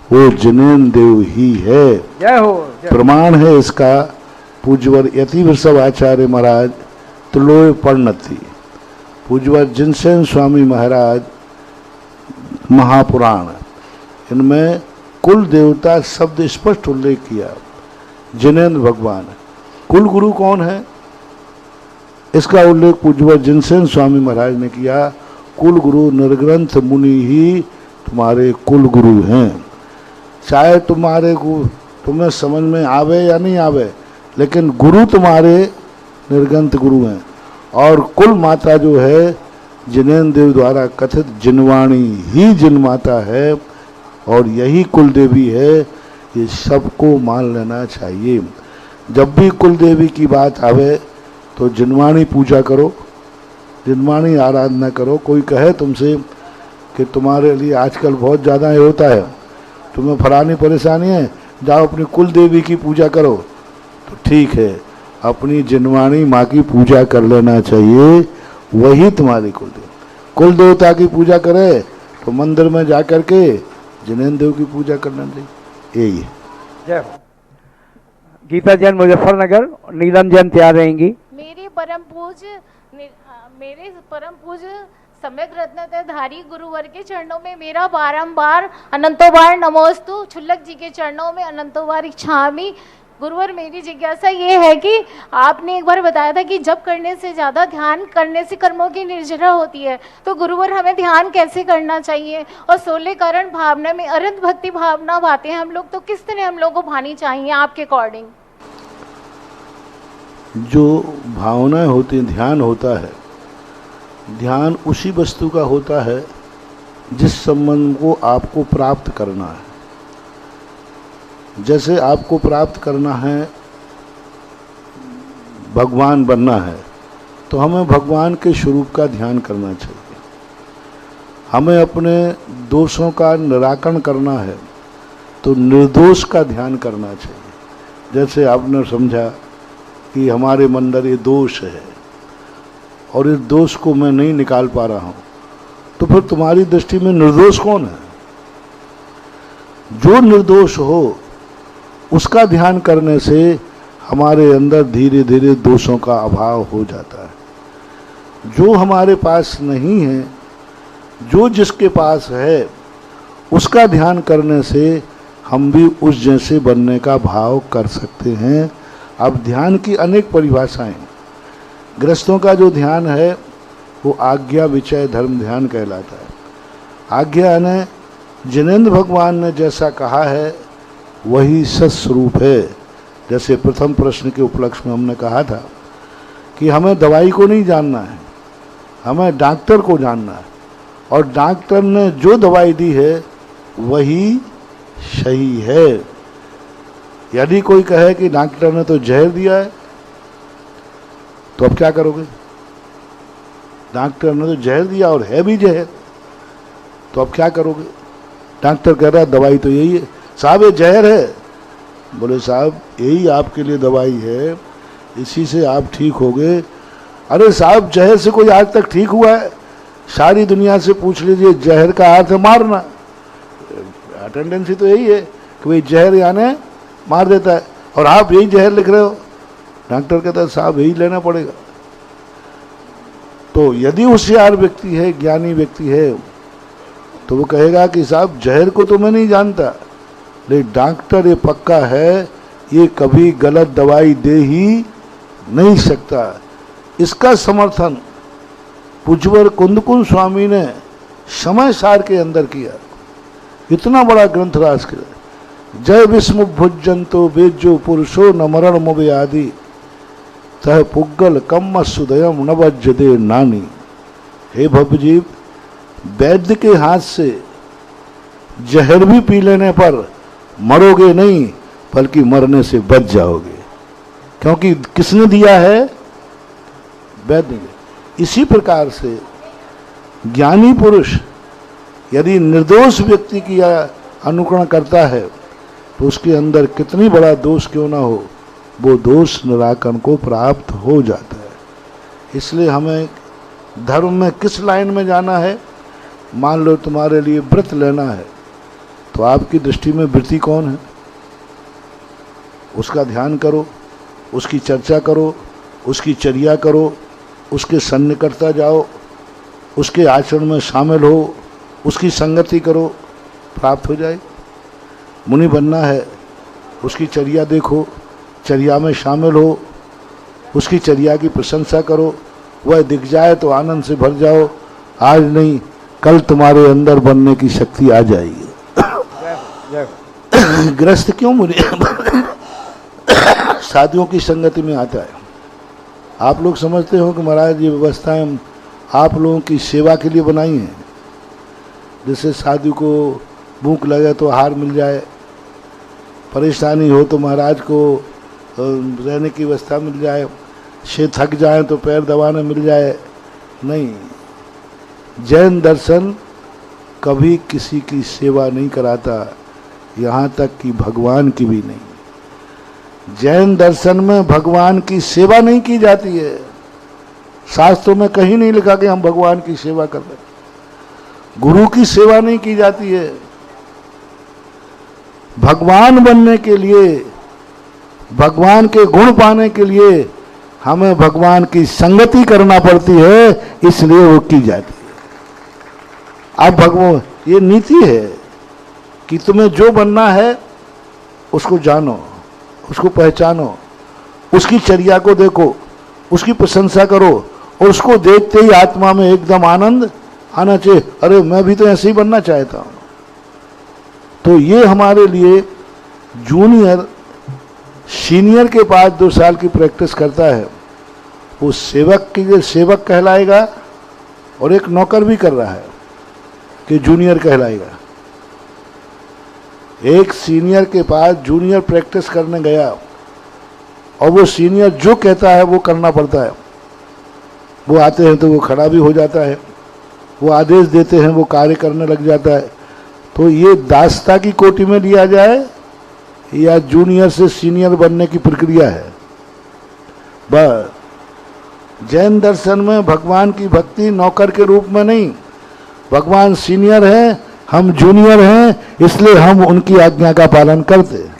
वो जिनेन्द्र देव ही है। जय हो। प्रमाण है इसका पूज्यवर यति वृषभ आचार्य महाराज तुलोय पर्णति, पूज्यवर जिनसेन स्वामी महाराज महापुराण, इनमें कुल देवता शब्द स्पष्ट उल्लेख किया। जिनेन्द्र भगवान। कुल गुरु कौन है, इसका उल्लेख पूज्यवर जिनसेन स्वामी महाराज ने किया। कुल गुरु निर्ग्रंथ मुनि ही तुम्हारे कुल गुरु हैं। चाहे तुम्हें समझ में आवे या नहीं आवे, लेकिन गुरु तुम्हारे निर्ग्रंथ गुरु हैं। और कुल माता जो है जिनेन्द्र देव द्वारा कथित जिनवाणी ही जिन माता है, और यही कुल देवी है। ये सबको मान लेना चाहिए। जब भी कुल देवी की बात आवे तो जिनवाणी पूजा करो, जिनवाणी आराधना करो। कोई कहे तुमसे कि तुम्हारे लिए आजकल बहुत ज़्यादा ये होता है, तुम्हें फलानी परेशानी है, जाओ अपनी कुल देवी की पूजा करो, तो ठीक है, अपनी जिनवाणी माँ की पूजा कर लेना चाहिए, वही तुम्हारी कुल देवी। कुल देवता की पूजा करे तो मंदिर में जा कर के जिनेन्द्र देव की पूजा करना चाहिए। यही है। जय हो। गीता जैन मुजफ्फरनगर, नीलम जैन तैयार रहेंगी। मेरे परम पूज्य सम्यक रत्नधारी गुरुवर के चरणों में मेरा बारंबार अनंतों बार नमोस्तु, छुल्लक जी के चरणों में अनंतों बार इच्छामी। गुरुवर मेरी जिज्ञासा ये है कि आपने एक बार बताया था कि जप करने से ज़्यादा ध्यान करने से कर्मों की निर्जरा होती है, तो गुरुवर हमें ध्यान कैसे करना चाहिए? और 16 कारण भावना में अरंत भक्ति भावना भाते हैं हम लोग, तो किस तरह हम लोग को भानी चाहिए आपके अकॉर्डिंग? जो भावनाएं होती हैं, ध्यान होता है, ध्यान उसी वस्तु का होता है जिस संबंध को आपको प्राप्त करना है। जैसे आपको प्राप्त करना है, भगवान बनना है, तो हमें भगवान के स्वरूप का ध्यान करना चाहिए। हमें अपने दोषों का निराकरण करना है तो निर्दोष का ध्यान करना चाहिए। जैसे आपने समझा कि हमारे अंदर ये दोष है और इस दोष को मैं नहीं निकाल पा रहा हूँ, तो फिर तुम्हारी दृष्टि में निर्दोष कौन है? जो निर्दोष हो उसका ध्यान करने से हमारे अंदर धीरे धीरे दोषों का अभाव हो जाता है। जो हमारे पास नहीं है, जो जिसके पास है, उसका ध्यान करने से हम भी उस जैसे बनने का भाव कर सकते हैं। अब ध्यान की अनेक परिभाषाएं। गृहस्थों का जो ध्यान है वो आज्ञा विचय धर्म ध्यान कहलाता है। आज्ञा ने जिनेंद्र भगवान ने जैसा कहा है वही सत्स्वरूप है। जैसे प्रथम प्रश्न के उपलक्ष्य में हमने कहा था कि हमें दवाई को नहीं जानना है, हमें डॉक्टर को जानना है, और डॉक्टर ने जो दवाई दी है वही सही है। यदि कोई कहे कि डॉक्टर ने तो जहर दिया है, तो अब क्या करोगे? डॉक्टर ने तो जहर दिया और है भी जहर, तो अब क्या करोगे? डॉक्टर कह रहा है दवाई तो यही है। साहब ये जहर है। बोले साहब यही आपके लिए दवाई है, इसी से आप ठीक हो गए। अरे साहब जहर से कोई आज तक ठीक हुआ है? सारी दुनिया से पूछ लीजिए, जहर का अर्थ है मारना। टेंडेंसी तो यही है कि भाई जहर यानी मार देता है, और आप यही जहर लिख रहे हो। डॉक्टर कहता है साहब यही लेना पड़ेगा। तो यदि होशियार व्यक्ति है, ज्ञानी व्यक्ति है, तो वो कहेगा कि साहब जहर को तो मैं नहीं जानता, लेकिन डॉक्टर ये पक्का है ये कभी गलत दवाई दे ही नहीं सकता। इसका समर्थन पूज्यवर कुंदकुंज स्वामी ने समय सार के अंदर किया। इतना बड़ा ग्रंथ राज किया। जय विस्म भुजंतो वेज्यो पुरुषो न मरण मुवे आदि तह पुग्गल कम्म सुदयम नवज्जदे नानी। हे भवजीव, वैद्य के हाथ से जहर भी पी लेने पर मरोगे नहीं, बल्कि मरने से बच जाओगे, क्योंकि किसने दिया है? वैद्य ने। इसी प्रकार से ज्ञानी पुरुष यदि निर्दोष व्यक्ति की अनुकरण करता है तो उसके अंदर कितनी बड़ा दोष क्यों ना हो, वो दोष निराकरण को प्राप्त हो जाता है। इसलिए हमें धर्म में किस लाइन में जाना है? मान लो तुम्हारे लिए व्रत लेना है, तो आपकी दृष्टि में व्रती कौन है? उसका ध्यान करो, उसकी चर्चा करो, उसकी चर्या करो, उसके सन्निकटता जाओ, उसके आचरण में शामिल हो, उसकी संगति करो, प्राप्त हो जाए। मुनि बनना है, उसकी चर्या देखो, चर्या में शामिल हो, उसकी चर्या की प्रशंसा करो, वह दिख जाए तो आनंद से भर जाओ। आज नहीं कल तुम्हारे अंदर बनने की शक्ति आ जाएगी। ग्रस्त क्यों मुनि साधुओं की संगति में आता है? आप लोग समझते हो कि महाराज ये व्यवस्थाएं आप लोगों की सेवा के लिए बनाई हैं। जैसे साधु को भूख लगे तो आहार मिल जाए, परेशानी हो तो महाराज को रहने की व्यवस्था मिल जाए, से थक जाए तो पैर दबाने मिल जाए। नहीं, जैन दर्शन कभी किसी की सेवा नहीं कराता, यहाँ तक कि भगवान की भी नहीं। जैन दर्शन में भगवान की सेवा नहीं की जाती है। शास्त्रों में कहीं नहीं लिखा कि हम भगवान की सेवा कर रहे हैं। गुरु की सेवा नहीं की जाती है। भगवान बनने के लिए, भगवान के गुण पाने के लिए हमें भगवान की संगति करना पड़ती है, इसलिए वो की जाती है। अब भगवान, ये नीति है कि तुम्हें जो बनना है उसको जानो, उसको पहचानो, उसकी चर्या को देखो, उसकी प्रशंसा करो और उसको देखते ही आत्मा में एकदम आनंद आना चाहिए। अरे मैं भी तो ऐसे ही बनना चाहता हूँ। तो ये हमारे लिए जूनियर सीनियर के पास 2 साल की प्रैक्टिस करता है, वो सेवक के सेवक कहलाएगा और एक नौकर भी कर रहा है कि जूनियर कहलाएगा। एक सीनियर के पास जूनियर प्रैक्टिस करने गया और वो सीनियर जो कहता है वो करना पड़ता है। वो आते हैं तो वो खड़ा भी हो जाता है, वो आदेश देते हैं वो कार्य करने लग जाता है। तो ये दासता की कोटि में लिया जाए या जूनियर से सीनियर बनने की प्रक्रिया है। बस जैन दर्शन में भगवान की भक्ति नौकर के रूप में नहीं, भगवान सीनियर हैं, हम जूनियर हैं, इसलिए हम उनकी आज्ञा का पालन करते हैं।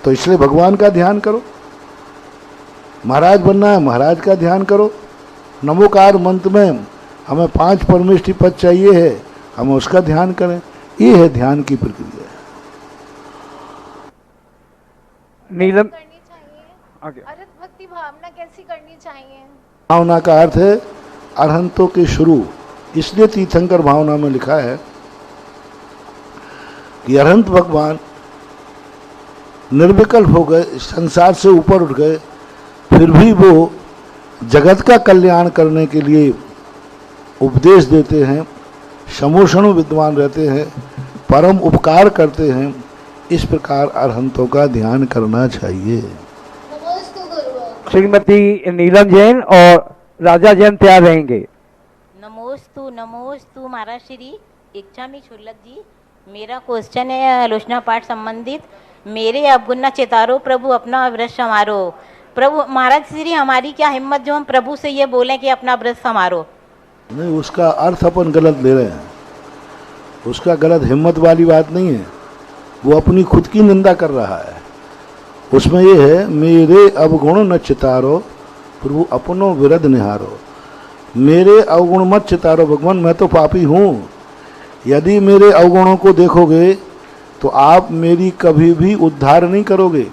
तो इसलिए भगवान का ध्यान करो। महाराज बनना है, महाराज का ध्यान करो। नमोकार मंत्र में हमें 5 परमेष्ठी पद चाहिए है, हम उसका ध्यान करें। ये है ध्यान की प्रक्रिया। नीलम करनी चाहिए, अरहत भक्ति भावना कैसी करनी चाहिए? भावना का अर्थ है अरहंतों के शुरू। इसलिए तीर्थंकर भावना में लिखा है कि अरहंत भगवान निर्विकल्प हो गए, संसार से ऊपर उठ गए, फिर भी वो जगत का कल्याण करने के लिए उपदेश देते हैं, समोषण विद्वान रहते हैं, परम उपकार करते हैं। इस प्रकार अरहंतों का ध्यान करना चाहिए। श्रीमती नीलम जैन और राजा जैन तैयार रहेंगे। नमोस्तु महाराज श्री इच्छामी छुल्लक जी। मेरा क्वेश्चन है आलोचना पाठ संबंधित। मेरे अवगुण चेतारो प्रभु अपना व्रत समारो। प्रभु महाराज श्री हमारी क्या हिम्मत जो हम प्रभु से ये बोलें कि अपना व्रत समारो। नहीं, उसका अर्थ अपन गलत ले रहे हैं। उसका गलत हिम्मत वाली बात नहीं है, वो अपनी खुद की निंदा कर रहा है। उसमें ये है मेरे अवगुण न चितारो प्रभु अपनो विरध निहारो। मेरे अवगुण मत चितारो भगवान, मैं तो पापी हूँ। यदि मेरे अवगुणों को देखोगे तो आप मेरी कभी भी उद्धार नहीं करोगे।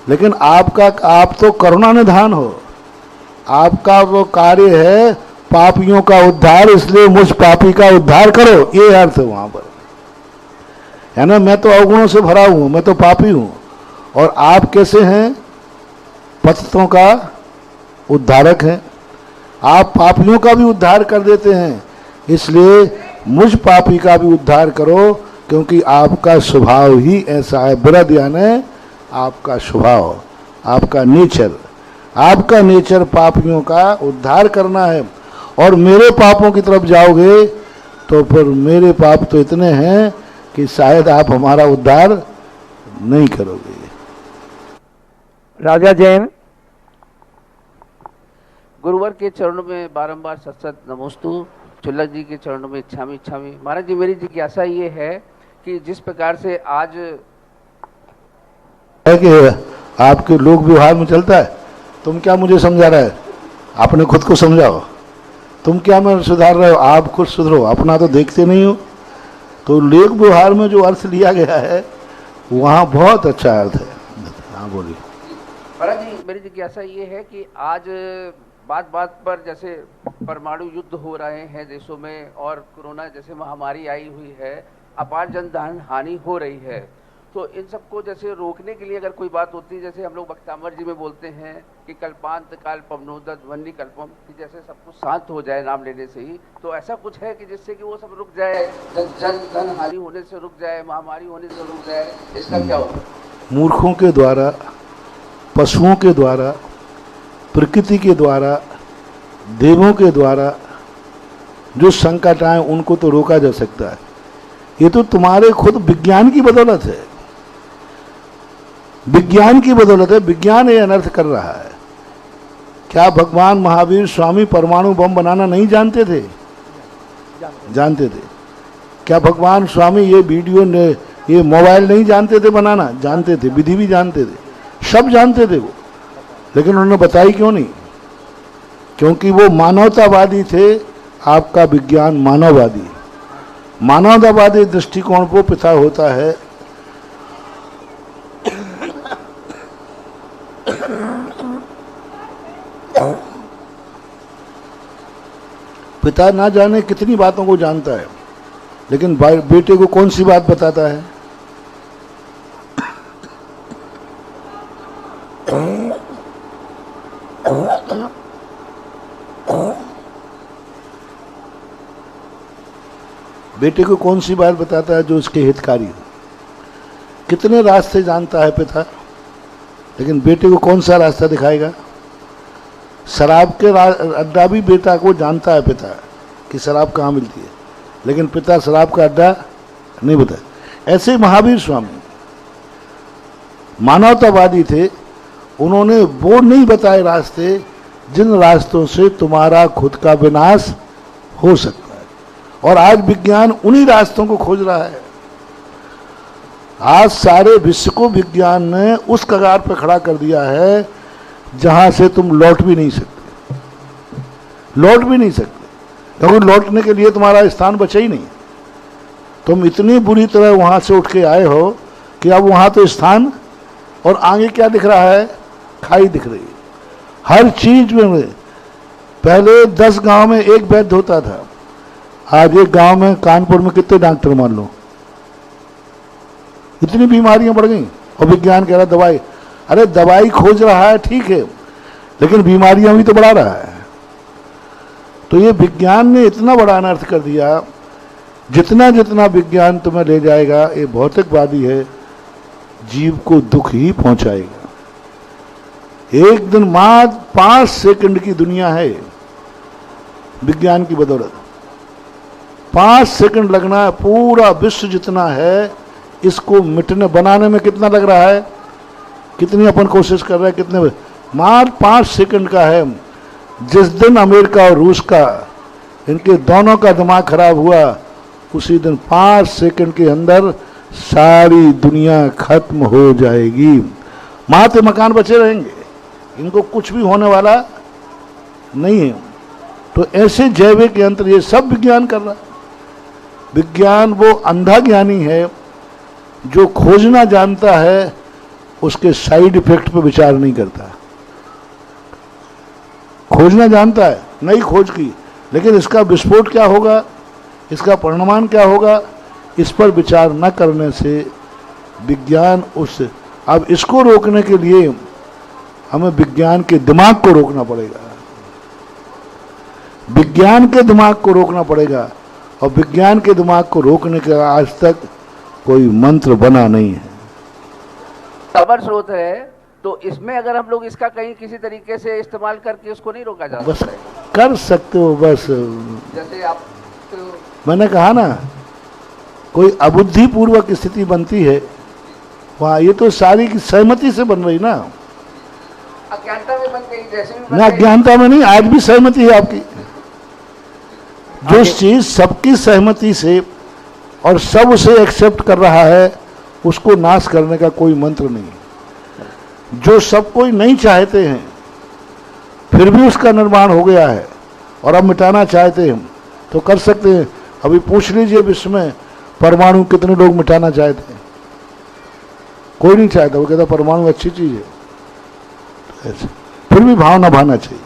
लेकिन आप तो करुणा निधान हो, आपका वो कार्य है पापियों का उद्धार, इसलिए मुझ पापी का उद्धार करो, ये अर्थ है वहां पर, है ना। मैं तो अवगुणों से भरा हूं, मैं तो पापी हूं, और आप कैसे हैं? पतितों का उद्धारक हैं। आप पापियों का भी उद्धार कर देते हैं, इसलिए मुझ पापी का भी उद्धार करो, क्योंकि आपका स्वभाव ही ऐसा है। विरध यानी आपका स्वभाव, आपका नेचर पापियों का उद्धार करना है। और मेरे पापों की तरफ जाओगे तो फिर मेरे पाप तो इतने हैं कि शायद आप हमारा उद्धार नहीं करोगे। राजा जैन। गुरुवर के चरणों में बारंबार सत नमोस्तु, छुल्लक जी के चरणों में इच्छामी। महाराज जी, मेरी जिज्ञासा ये है कि जिस प्रकार से आज है कि आपके लोक व्यवहार में चलता है, तुम क्या मुझे समझा रहे है? आपने खुद को समझाओ। तुम क्या मैं सुधार रहे हो? आप खुद सुधरो, अपना तो देखते नहीं हो। तो लोक व्यवहार में जो अर्थ लिया गया है वहाँ बहुत अच्छा अर्थ है। हाँ बोलिए। महाराज जी, मेरी जिज्ञासा ये है कि आज बात बात पर जैसे परमाणु युद्ध हो रहे हैं देशों में, और कोरोना जैसे महामारी आई हुई है, अपार जनधन हानि हो रही है, तो इन सबको जैसे रोकने के लिए अगर कोई बात होती है, जैसे हम लोग भक्तामर जी में बोलते हैं कि कल्पांत काल पवनोदत वन्नी कल्पम, कि जैसे सब कुछ शांत हो जाए नाम लेने से ही, तो ऐसा कुछ है कि जिससे कि वो सब रुक जाए, धन हानि होने से रुक जाए, महामारी होने से रुक जाए, इसका क्या होगा? मूर्खों के द्वारा, पशुओं के द्वारा, प्रकृति के द्वारा, देवों के द्वारा जो संकट आए उनको तो रोका जा सकता है। ये तो तुम्हारे खुद विज्ञान की बदौलत है, विज्ञान की बदौलत है। विज्ञान ये अनर्थ कर रहा है। क्या भगवान महावीर स्वामी परमाणु बम बनाना नहीं जानते थे? जानते थे। क्या भगवान स्वामी ये मोबाइल नहीं जानते थे बनाना? जानते थे। विधि भी जानते थे, सब जानते थे वो, लेकिन उन्होंने बताई क्यों नहीं? क्योंकि वो मानवतावादी थे, आपका विज्ञान मानववादी। मानवतावादी दृष्टिकोण को पिता होता है पिता ना जाने कितनी बातों को जानता है, लेकिन बेटे को कौन सी बात बताता है? बेटे को कौन सी बात बताता है जो उसके हितकारी हो? कितने रास्ते जानता है पिता, लेकिन बेटे को कौन सा रास्ता दिखाएगा? शराब के अड्डा भी बेटा को जानता है पिता कि शराब कहाँ मिलती है, लेकिन पिता शराब का अड्डा नहीं बताया। ऐसे महावीर स्वामी मानवतावादी थे, उन्होंने वो नहीं बताए रास्ते जिन रास्तों से तुम्हारा खुद का विनाश हो सकता है, और आज विज्ञान उन्हीं रास्तों को खोज रहा है। आज सारे विश्व को विज्ञान ने उस कगार पर खड़ा कर दिया है जहां से तुम लौट भी नहीं सकते, लौट भी नहीं सकते, क्योंकि लौटने के लिए तुम्हारा स्थान बचा ही नहीं। तुम इतनी बुरी तरह वहां से उठ के आए हो कि अब वहां तो स्थान, और आगे क्या दिख रहा है? खाई दिख रही है। हर चीज में पहले 10 गांव में एक वैद्य होता था, आज एक गांव में, कानपुर में कितने डॉक्टर मान लो? इतनी बीमारियां बढ़ गई, और विज्ञान कह रहा दवाई। अरे दवाई खोज रहा है ठीक है, लेकिन बीमारियां भी तो बढ़ा रहा है। तो ये विज्ञान ने इतना बड़ा अनर्थ कर दिया। जितना जितना विज्ञान तुम्हें ले जाएगा, ये भौतिकवादी है, जीव को दुख ही पहुंचाएगा। एक दिन मात्र 5 सेकंड की दुनिया है विज्ञान की बदौलत। 5 सेकंड लगना है, पूरा विश्व जितना है इसको मिटने बनाने में कितना लग रहा है, कितनी अपन कोशिश कर रहे हैं, कितने मात्र 5 सेकंड का है। जिस दिन अमेरिका और रूस का, इनके दोनों का दिमाग खराब हुआ, उसी दिन 5 सेकंड के अंदर सारी दुनिया खत्म हो जाएगी। मात्र मकान बचे रहेंगे, इनको कुछ भी होने वाला नहीं है। तो ऐसे जैविक यंत्र, ये सब विज्ञान कर रहा है। विज्ञान वो अंधा ज्ञानी है जो खोजना जानता है, उसके साइड इफेक्ट पर विचार नहीं करता। खोजना जानता है, नई खोज की, लेकिन इसका विस्फोट क्या होगा, इसका परिणाम क्या होगा, इस पर विचार न करने से विज्ञान उस, अब इसको रोकने के लिए हमें विज्ञान के दिमाग को रोकना पड़ेगा, विज्ञान के दिमाग को रोकना पड़ेगा। और विज्ञान के दिमाग को रोकने का आज तक कोई मंत्र बना नहीं है। खबर स्रोत है, तो इसमें अगर हम लोग इसका कहीं किसी तरीके से इस्तेमाल करके उसको नहीं रोका जा बस सकता? कर सकते हो, बस जैसे आप मैंने कहा ना, कोई अबुद्धिपूर्वक स्थिति बनती है वहाँ, ये तो सारी की सहमति से बन रही ना, अज्ञानता में बन गई, जैसे भी ना अज्ञानता में नहीं, आज भी सहमति है आपकी। जो चीज सबकी सहमति से और सब उसे एक्सेप्ट कर रहा है, उसको नाश करने का कोई मंत्र नहीं। जो सब कोई नहीं चाहते हैं, फिर भी उसका निर्माण हो गया है और अब मिटाना चाहते हैं तो कर सकते हैं। अभी पूछ लीजिए विश्व में परमाणु कितने लोग मिटाना चाहते हैं? कोई नहीं चाहता, वो कहता परमाणु अच्छी चीज है। ऐसे फिर भी भाव न भाना चाहिए।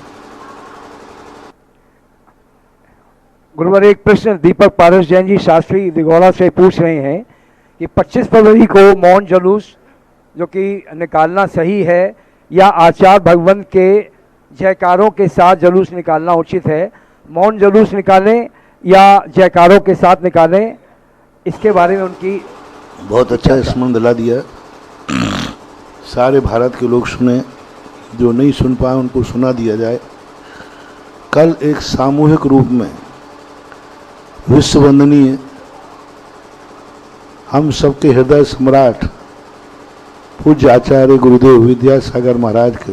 गुरुवर, एक प्रश्न दीपक पारस जैन जी शास्त्री दिगौड़ा से पूछ रहे हैं कि 25 फरवरी को मौन जुलूस जो कि निकालना सही है या आचार्य भगवंत के जयकारों के साथ जुलूस निकालना उचित है? मौन जुलूस निकालें या जयकारों के साथ निकालें, इसके बारे में उनकी बहुत अच्छा स्मरण दिला दिया। सारे भारत के लोग सुने, जो नहीं सुन पाए उनको सुना दिया जाए। कल एक सामूहिक रूप में विश्व वंदनीय हम सबके हृदय सम्राट पूज्य आचार्य गुरुदेव विद्यासागर महाराज के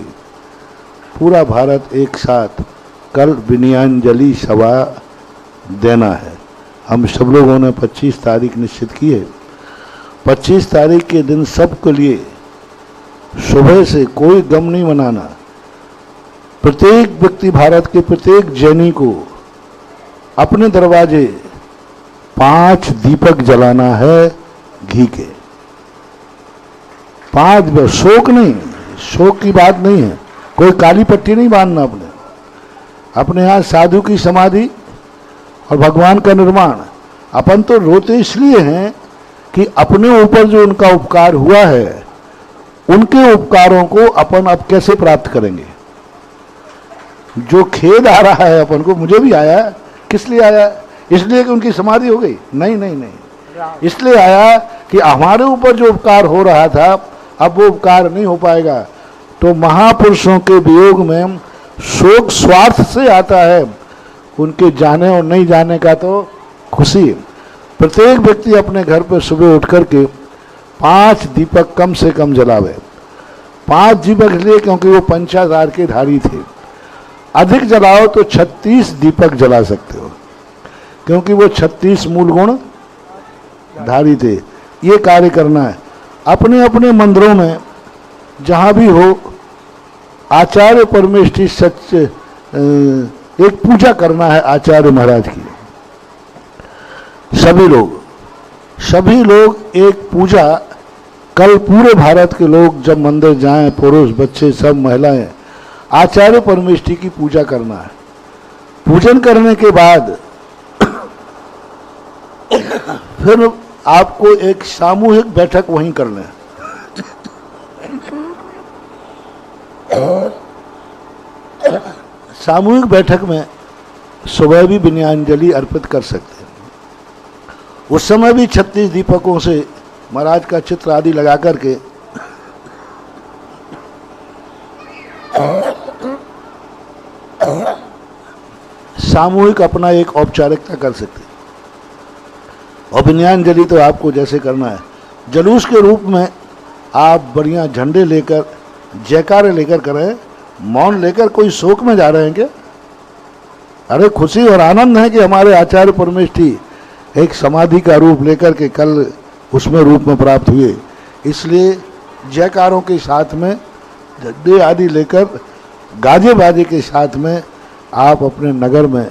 पूरा भारत एक साथ कल विनयाञ्जलि सभा देना है। हम सब लोगों ने 25 तारीख निश्चित की है। 25 तारीख के दिन सबके लिए सुबह से कोई गम नहीं मनाना। प्रत्येक व्यक्ति, भारत के प्रत्येक जैनी को अपने दरवाजे 5 दीपक जलाना है घी के। 5 शोक नहीं, शोक की बात नहीं है, कोई काली पट्टी नहीं बांधना अपने यहाँ साधु की समाधि और भगवान का निर्माण। अपन तो रोते इसलिए हैं कि अपने ऊपर जो उनका उपकार हुआ है, उनके उपकारों को अपन अब कैसे प्राप्त करेंगे। जो खेद आ रहा है अपन को, मुझे भी आया, किस लिए आया? इसलिए कि उनकी समाधि हो गई? नहीं नहीं नहीं, इसलिए आया कि हमारे ऊपर जो उपकार हो रहा था अब वो उपकार नहीं हो पाएगा। तो महापुरुषों के वियोग में शोक स्वार्थ से आता है, उनके जाने और नहीं जाने का तो खुशी। प्रत्येक व्यक्ति अपने घर पर सुबह उठ करके 5 दीपक कम से कम जलावे। 5 दीपक इसलिए क्योंकि वो पंचाधार के धारी थे। अधिक जलाओ तो 36 दीपक जला सकते हो, क्योंकि वो 36 मूल गुण धारी थे। ये कार्य करना है अपने अपने मंदिरों में, जहाँ भी हो। आचार्य परमेष्ठी सच एक पूजा करना है आचार्य महाराज की। सभी लोग एक पूजा, कल पूरे भारत के लोग जब मंदिर जाएं, पुरुष बच्चे सब महिलाएं, आचार्य परमेष्ठी की पूजा करना है। पूजन करने के बाद फिर आपको एक सामूहिक बैठक वहीं करना है। सामूहिक बैठक में सुबह भी विनयाञ्जलि अर्पित कर सकते हैं। उस समय भी 36 दीपकों से महाराज का चित्र आदि लगा करके सामूहिक अपना एक औपचारिकता कर सकते हैं। और विनयाञ्जलि तो आपको जैसे करना है, जुलूस के रूप में आप बढ़िया झंडे लेकर, जयकारे लेकर करें। मौन लेकर कोई शोक में जा रहे हैं क्या? अरे खुशी और आनंद है कि हमारे आचार्य परमेष्ठी एक समाधि का रूप लेकर के कल उसमें रूप में प्राप्त हुए। इसलिए जयकारों के साथ में, झंडे आदि लेकर, गाजे बाजे के साथ में आप अपने नगर में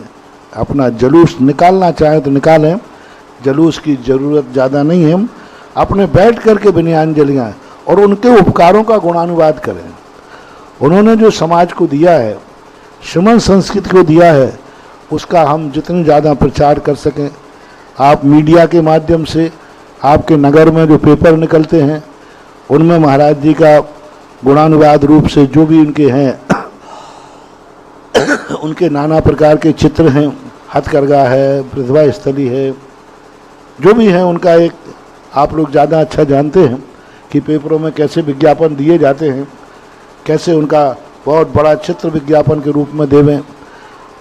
अपना जुलूस निकालना चाहें तो निकालें। जुलूस की ज़रूरत ज़्यादा नहीं है। अपने बैठ कर के विनयाञ्जलियाँ और उनके उपकारों का गुणानुवाद करें। उन्होंने जो समाज को दिया है, श्रीमंत संस्कृति को दिया है, उसका हम जितनी ज़्यादा प्रचार कर सकें। आप मीडिया के माध्यम से, आपके नगर में जो पेपर निकलते हैं उनमें महाराज जी का गुणानुवाद रूप से जो भी उनके हैं उनके नाना प्रकार के चित्र हैं, हथकरघा है, प्रतिभा स्थली है, जो भी है उनका एक आप लोग ज़्यादा अच्छा जानते हैं कि पेपरों में कैसे विज्ञापन दिए जाते हैं, कैसे उनका बहुत बड़ा चित्र विज्ञापन के रूप में देवें।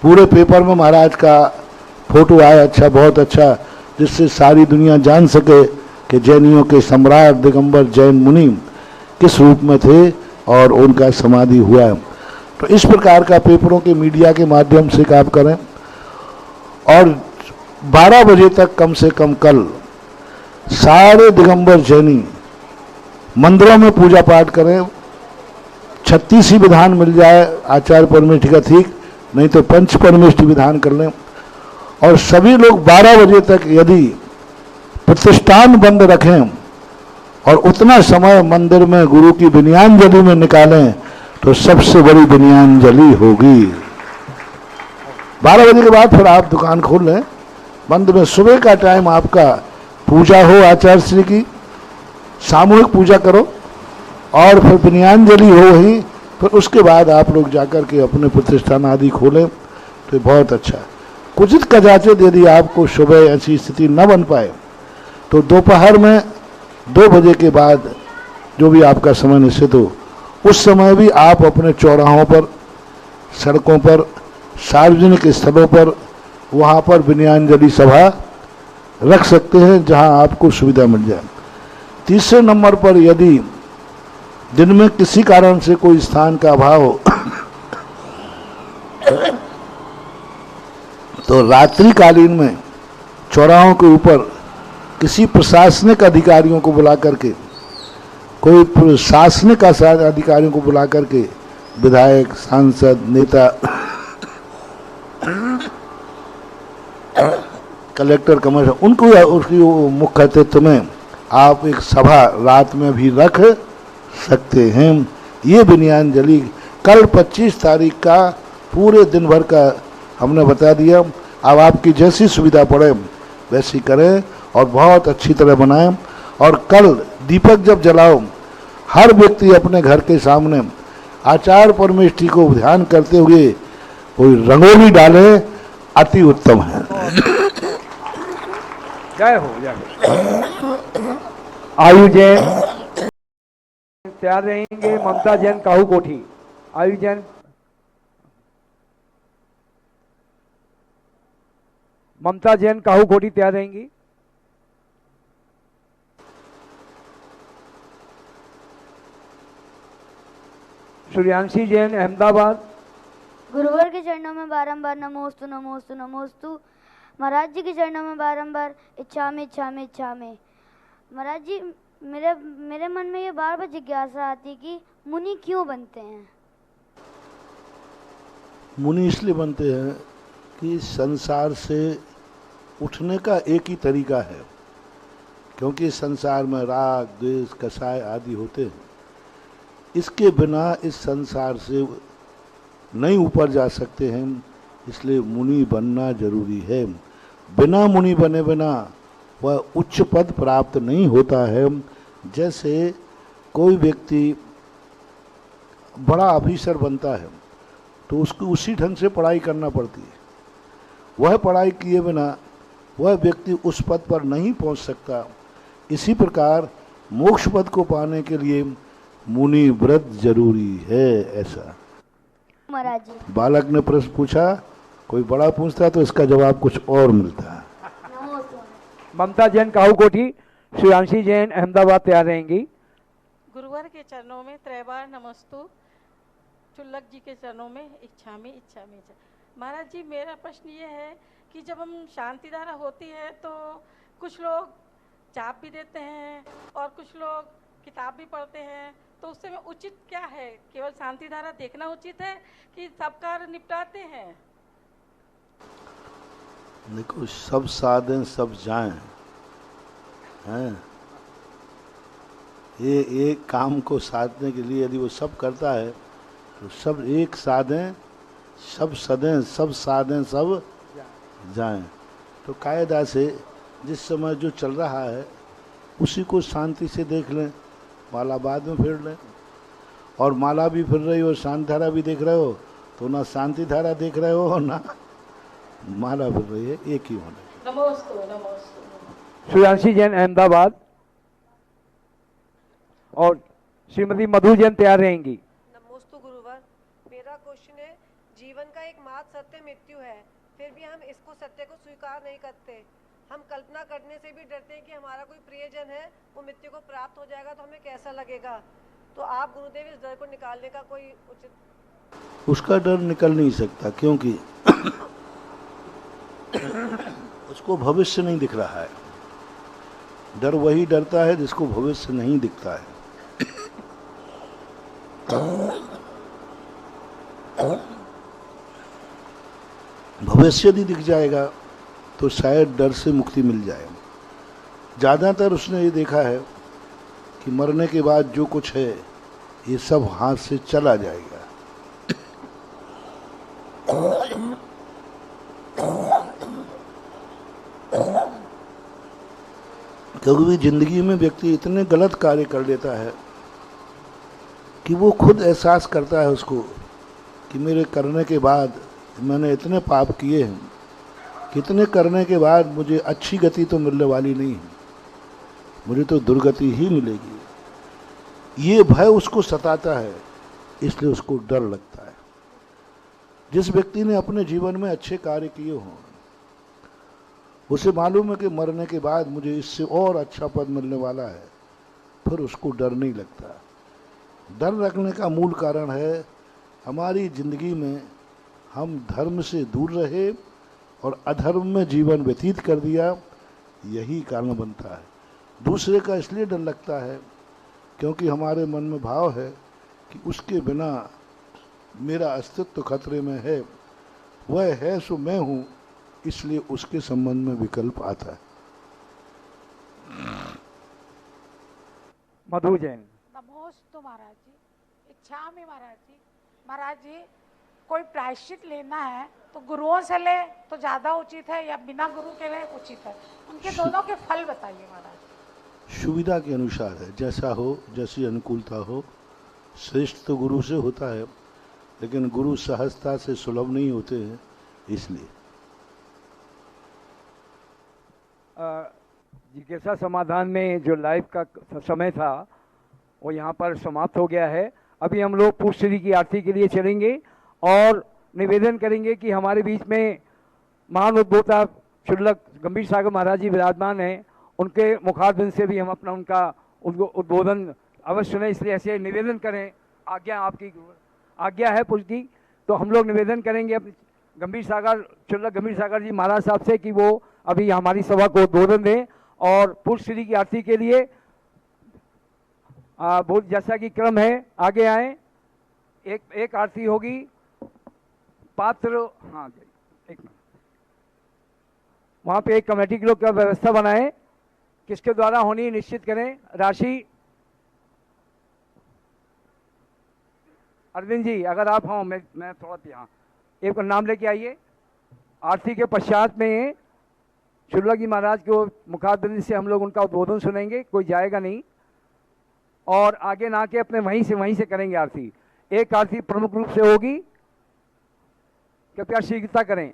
पूरे पेपर में महाराज का फोटो आए, अच्छा, बहुत अच्छा, जिससे सारी दुनिया जान सके कि जैनियों के सम्राट दिगंबर जैन मुनि किस रूप में थे और उनका समाधि हुआ है। तो इस प्रकार का पेपरों के मीडिया के माध्यम से काम करें। और 12 बजे तक कम से कम कल सारे दिगंबर जैनी मंदिरों में पूजा पाठ करें। 36 ही विधान मिल जाए आचार्य परमेष्ठी का, ठीक, नहीं तो पंच परमेष्ठी विधान कर लें। और सभी लोग 12 बजे तक यदि प्रतिष्ठान बंद रखें और उतना समय मंदिर में गुरु की विनयाञ्जलि में निकालें तो सबसे बड़ी विनयाञ्जलि होगी। 12 बजे के बाद फिर आप दुकान खोल लें। मंदिर में सुबह का टाइम आपका पूजा हो, आचार्य श्री की सामूहिक पूजा करो और फिर विनयाञ्जलि हो वहीं। फिर उसके बाद आप लोग जाकर के अपने प्रतिष्ठान आदि खोलें तो बहुत अच्छा। कुछ कदाचित यदि आपको सुबह ऐसी स्थिति न बन पाए तो दोपहर में 2 बजे के बाद जो भी आपका समय निश्चित हो, उस समय भी आप अपने चौराहों पर, सड़कों पर, सार्वजनिक स्थलों पर, वहाँ पर विनयाञ्जलि सभा रख सकते हैं जहाँ आपको सुविधा मिल जाए। तीसरे नंबर पर यदि दिन में किसी कारण से कोई स्थान का अभाव हो तो रात्रिकालीन में चौराहों के ऊपर किसी प्रशासनिक अधिकारियों को बुला करके, कोई प्रशासनिक अधिकारियों को बुला करके, विधायक, सांसद, नेता, कलेक्टर, कमिश्नर, उनको उसकी मुख्य अतिथि में आप एक सभा रात में भी रख सकते हैं। ये विनयांजलि कल 25 तारीख का पूरे दिन भर का हमने बता दिया। अब आपकी जैसी सुविधा पड़े वैसी करें और बहुत अच्छी तरह बनाएं। और कल दीपक जब जलाओ, हर व्यक्ति अपने घर के सामने आचार परमेष्ठी को ध्यान करते हुए कोई रंगोली डाले, अति उत्तम है। जय हो, जय हो। आयु जैन तैयार रहेंगे, ममता जैन काहू कोठी। आयु जैन, ममता जैन काहू कोठी तैयार रहेंगी। सूर्यांशी जैन अहमदाबाद। गुरुवर के चरणों में बारंबार नमोस्तु नमोस्तु नमोस्तु। महाराज जी के चरणों में बारंबार इच्छा में इच्छा में इच्छा में। महाराज जी, मेरे मन में ये बार बार जिज्ञासा आती कि मुनि क्यों बनते हैं? मुनि इसलिए बनते हैं कि संसार से उठने का एक ही तरीका है, क्योंकि संसार में राग द्वेष कषाय आदि होते हैं। इसके बिना इस संसार से नहीं ऊपर जा सकते हैं, इसलिए मुनि बनना जरूरी है। बिना मुनि बने बिना वह उच्च पद प्राप्त नहीं होता है। जैसे कोई व्यक्ति बड़ा ऑफिसर बनता है तो उसको उसी ढंग से पढ़ाई करना पड़ती है। वह पढ़ाई किए बिना वह व्यक्ति उस पद पर नहीं पहुंच सकता। इसी प्रकार मोक्ष पद को पाने के लिए मुनि व्रत जरूरी है। ऐसा महाराज जी, बालक ने प्रश्न पूछा, कोई बड़ा पूछता है तो इसका जवाब कुछ और मिलता है। ममता जैन काहू कोठी। सूर्यांशी जैन अहमदाबाद तैयार रहेंगी। गुरुवर के चरणों में त्रैबार नमस्तु। चुल्लक जी के चरणों में इच्छा में इच्छा में। महाराज जी, मेरा प्रश्न ये है कि जब हम शांति धारा होती है तो कुछ लोग चाप भी देते हैं और कुछ लोग किताब भी पढ़ते हैं, तो उससे में उचित क्या है? केवल शांति धारा देखना उचित है कि सब कार्य निपटाते हैं? देखो, सब साधन सब जाएं हैं। ये एक काम को साधने के लिए यदि वो सब करता है तो सब एक साधें, सब सदें, सब साधें सब जाएं। तो कायदा से जिस समय जो चल रहा है उसी को शांति से देख लें, माला बाद में फिर लें। और माला भी फिर रही हो, शांति धारा भी देख रहे हो, तो ना शांति धारा देख रहे हो और ना माला फिर रही है, एक ही होने। नमोस्तु नमोस्तु। सूर्यांशी जैन अहमदाबाद और श्रीमती मधु जैन तैयार रहेंगी। नमोस्तु गुरुवर। मेरा क्वेश्चन है, जीवन का एकमात्र सत्य मृत्यु है, फिर भी हम इसको सत्य को स्वीकार नहीं करते। हम कल्पना करने से भी डरते हैं कि हमारा कोई प्रियजन है वो मृत्यु को प्राप्त हो जाएगा तो हमें कैसा लगेगा। तो आप गुरुदेव इस डर को निकालने का कोई उचित। उसका डर निकल नहीं सकता, क्योंकि उसको भविष्य नहीं दिख रहा है। डर वही डरता है जिसको भविष्य नहीं दिखता है। भविष्य यदि दिख जाएगा तो शायद डर से मुक्ति मिल जाए। ज़्यादातर उसने ये देखा है कि मरने के बाद जो कुछ है ये सब हाथ से चला जाएगा। कभी जिंदगी में व्यक्ति इतने गलत कार्य कर लेता है कि वो खुद एहसास करता है उसको कि मेरे करने के बाद मैंने इतने पाप किए हैं, कितने करने के बाद मुझे अच्छी गति तो मिलने वाली नहीं है, मुझे तो दुर्गति ही मिलेगी। ये भय उसको सताता है, इसलिए उसको डर लगता है। जिस व्यक्ति ने अपने जीवन में अच्छे कार्य किए हों, उसे मालूम है कि मरने के बाद मुझे इससे और अच्छा पद मिलने वाला है, फिर उसको डर नहीं लगता। डर रखने का मूल कारण है हमारी जिंदगी में हम धर्म से दूर रहे और अधर्म में जीवन व्यतीत कर दिया, यही कारण बनता है। दूसरे का इसलिए डर लगता है क्योंकि हमारे मन में भाव है कि उसके बिना मेरा अस्तित्व खतरे में है, वह है सो मैं हूँ, इसलिए उसके संबंध में विकल्प आता है। मधु जैन। नमोस्तु महाराज जी। इच्छा में महाराज जी कोई प्रायश्चित लेना है तो गुरुओं से ले तो ज्यादा उचित है या बिना गुरु के ले उचित है? उनके दोनों के फल बताइए महाराज। सुविधा के अनुसार है, जैसा हो, जैसी अनुकूलता हो। श्रेष्ठ तो गुरु से होता है, लेकिन गुरु सहजता से सुलभ नहीं होते हैं, इसलिए। जिज्ञासा समाधान में जो लाइव का समय था वो यहाँ पर समाप्त हो गया है। अभी हम लोग पुष्टि की आरती के लिए चलेंगे और निवेदन करेंगे कि हमारे बीच में महान उद्बोधता क्षुल्लक गंभीर सागर महाराज जी विराजमान हैं, उनके मुखारबिंद से भी हम अपना उनका उद्बोधन अवश्य सुने। इसलिए ऐसे निवेदन करें, आज्ञा आपकी आज्ञा है पुष्टि, तो हम लोग निवेदन करेंगे अपने क्षुल्लक गंभीर सागर जी महाराज साहब से कि वो अभी हमारी सभा को उद्बोधन दें और पुष्टि की आरती के लिए बहुत जैसा कि क्रम है आगे आए। एक आरती होगी पात्र, हाँ एक मिनट, वहाँ पे एक कमेटी के लोग क्या व्यवस्था बनाए, किसके द्वारा होनी निश्चित करें। राशि अरविंद जी अगर आप हों, मैं थोड़ा यहाँ एक नाम लेके आइए। आरती के पश्चात में क्षुल्लक जी महाराज को मुखारबिंद से हम लोग उनका उद्बोधन सुनेंगे, कोई जाएगा नहीं, और आगे ना के अपने वहीं से करेंगे आरती। एक आरती प्रमुख रूप से होगी, कृपया शीघ्रता करें।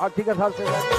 आरती का साथ से आज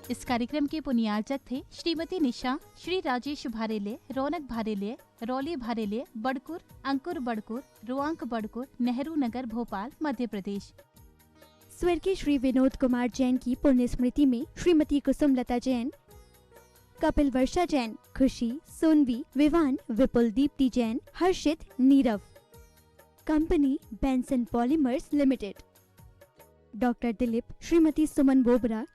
इस कार्यक्रम के पुण्यार्चक थे श्रीमती निशा, श्री राजेश भारेले, रौनक भारेले, रौली भारेले, बड़कुर, अंकुर बड़कुर, रुआंक बड़कुर, नेहरू नगर, भोपाल, मध्य प्रदेश। स्वर्गीय श्री विनोद कुमार जैन की पुण्य स्मृति में Shrimati Kusumlata Jain, Kapil Varsha Jain, Khushi, Sonvi, Vivaan, Vipul Deepti Jain, Harshit, Neerav. Company Benson polymers limited. Doctor Dilip, Shrimati Suman Bobra,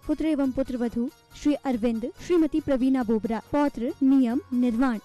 पुत्र एवं पुत्रवधू श्री अरविंद, श्रीमती प्रवीणा बोबरा, पौत्र नियम निर्वाण।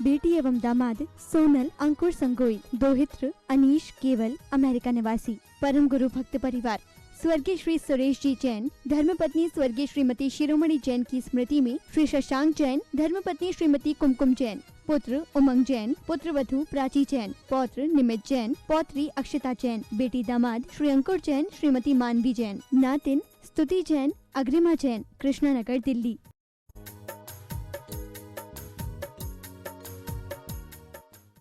बेटी एवं दामाद सोनल, अंकुर संगोई, दोहित्र अनीश केवल, अमेरिका निवासी। परम गुरु भक्त परिवार। स्वर्गीय श्री सुरेश जी जैन, धर्मपत्नी स्वर्गीय श्रीमती शिरोमणि जैन की स्मृति में श्री शशांक जैन, धर्मपत्नी श्रीमती कुमकुम जैन, पुत्र उमंग जैन, पुत्रवधू प्राची जैन, पौत्र निमित जैन, पौत्री अक्षिता जैन, बेटी दामाद श्री अंकुर जैन, श्रीमती मानवी जैन, नातिन स्तुति जैन, अग्रिमा जैन, कृष्णानगर, दिल्ली।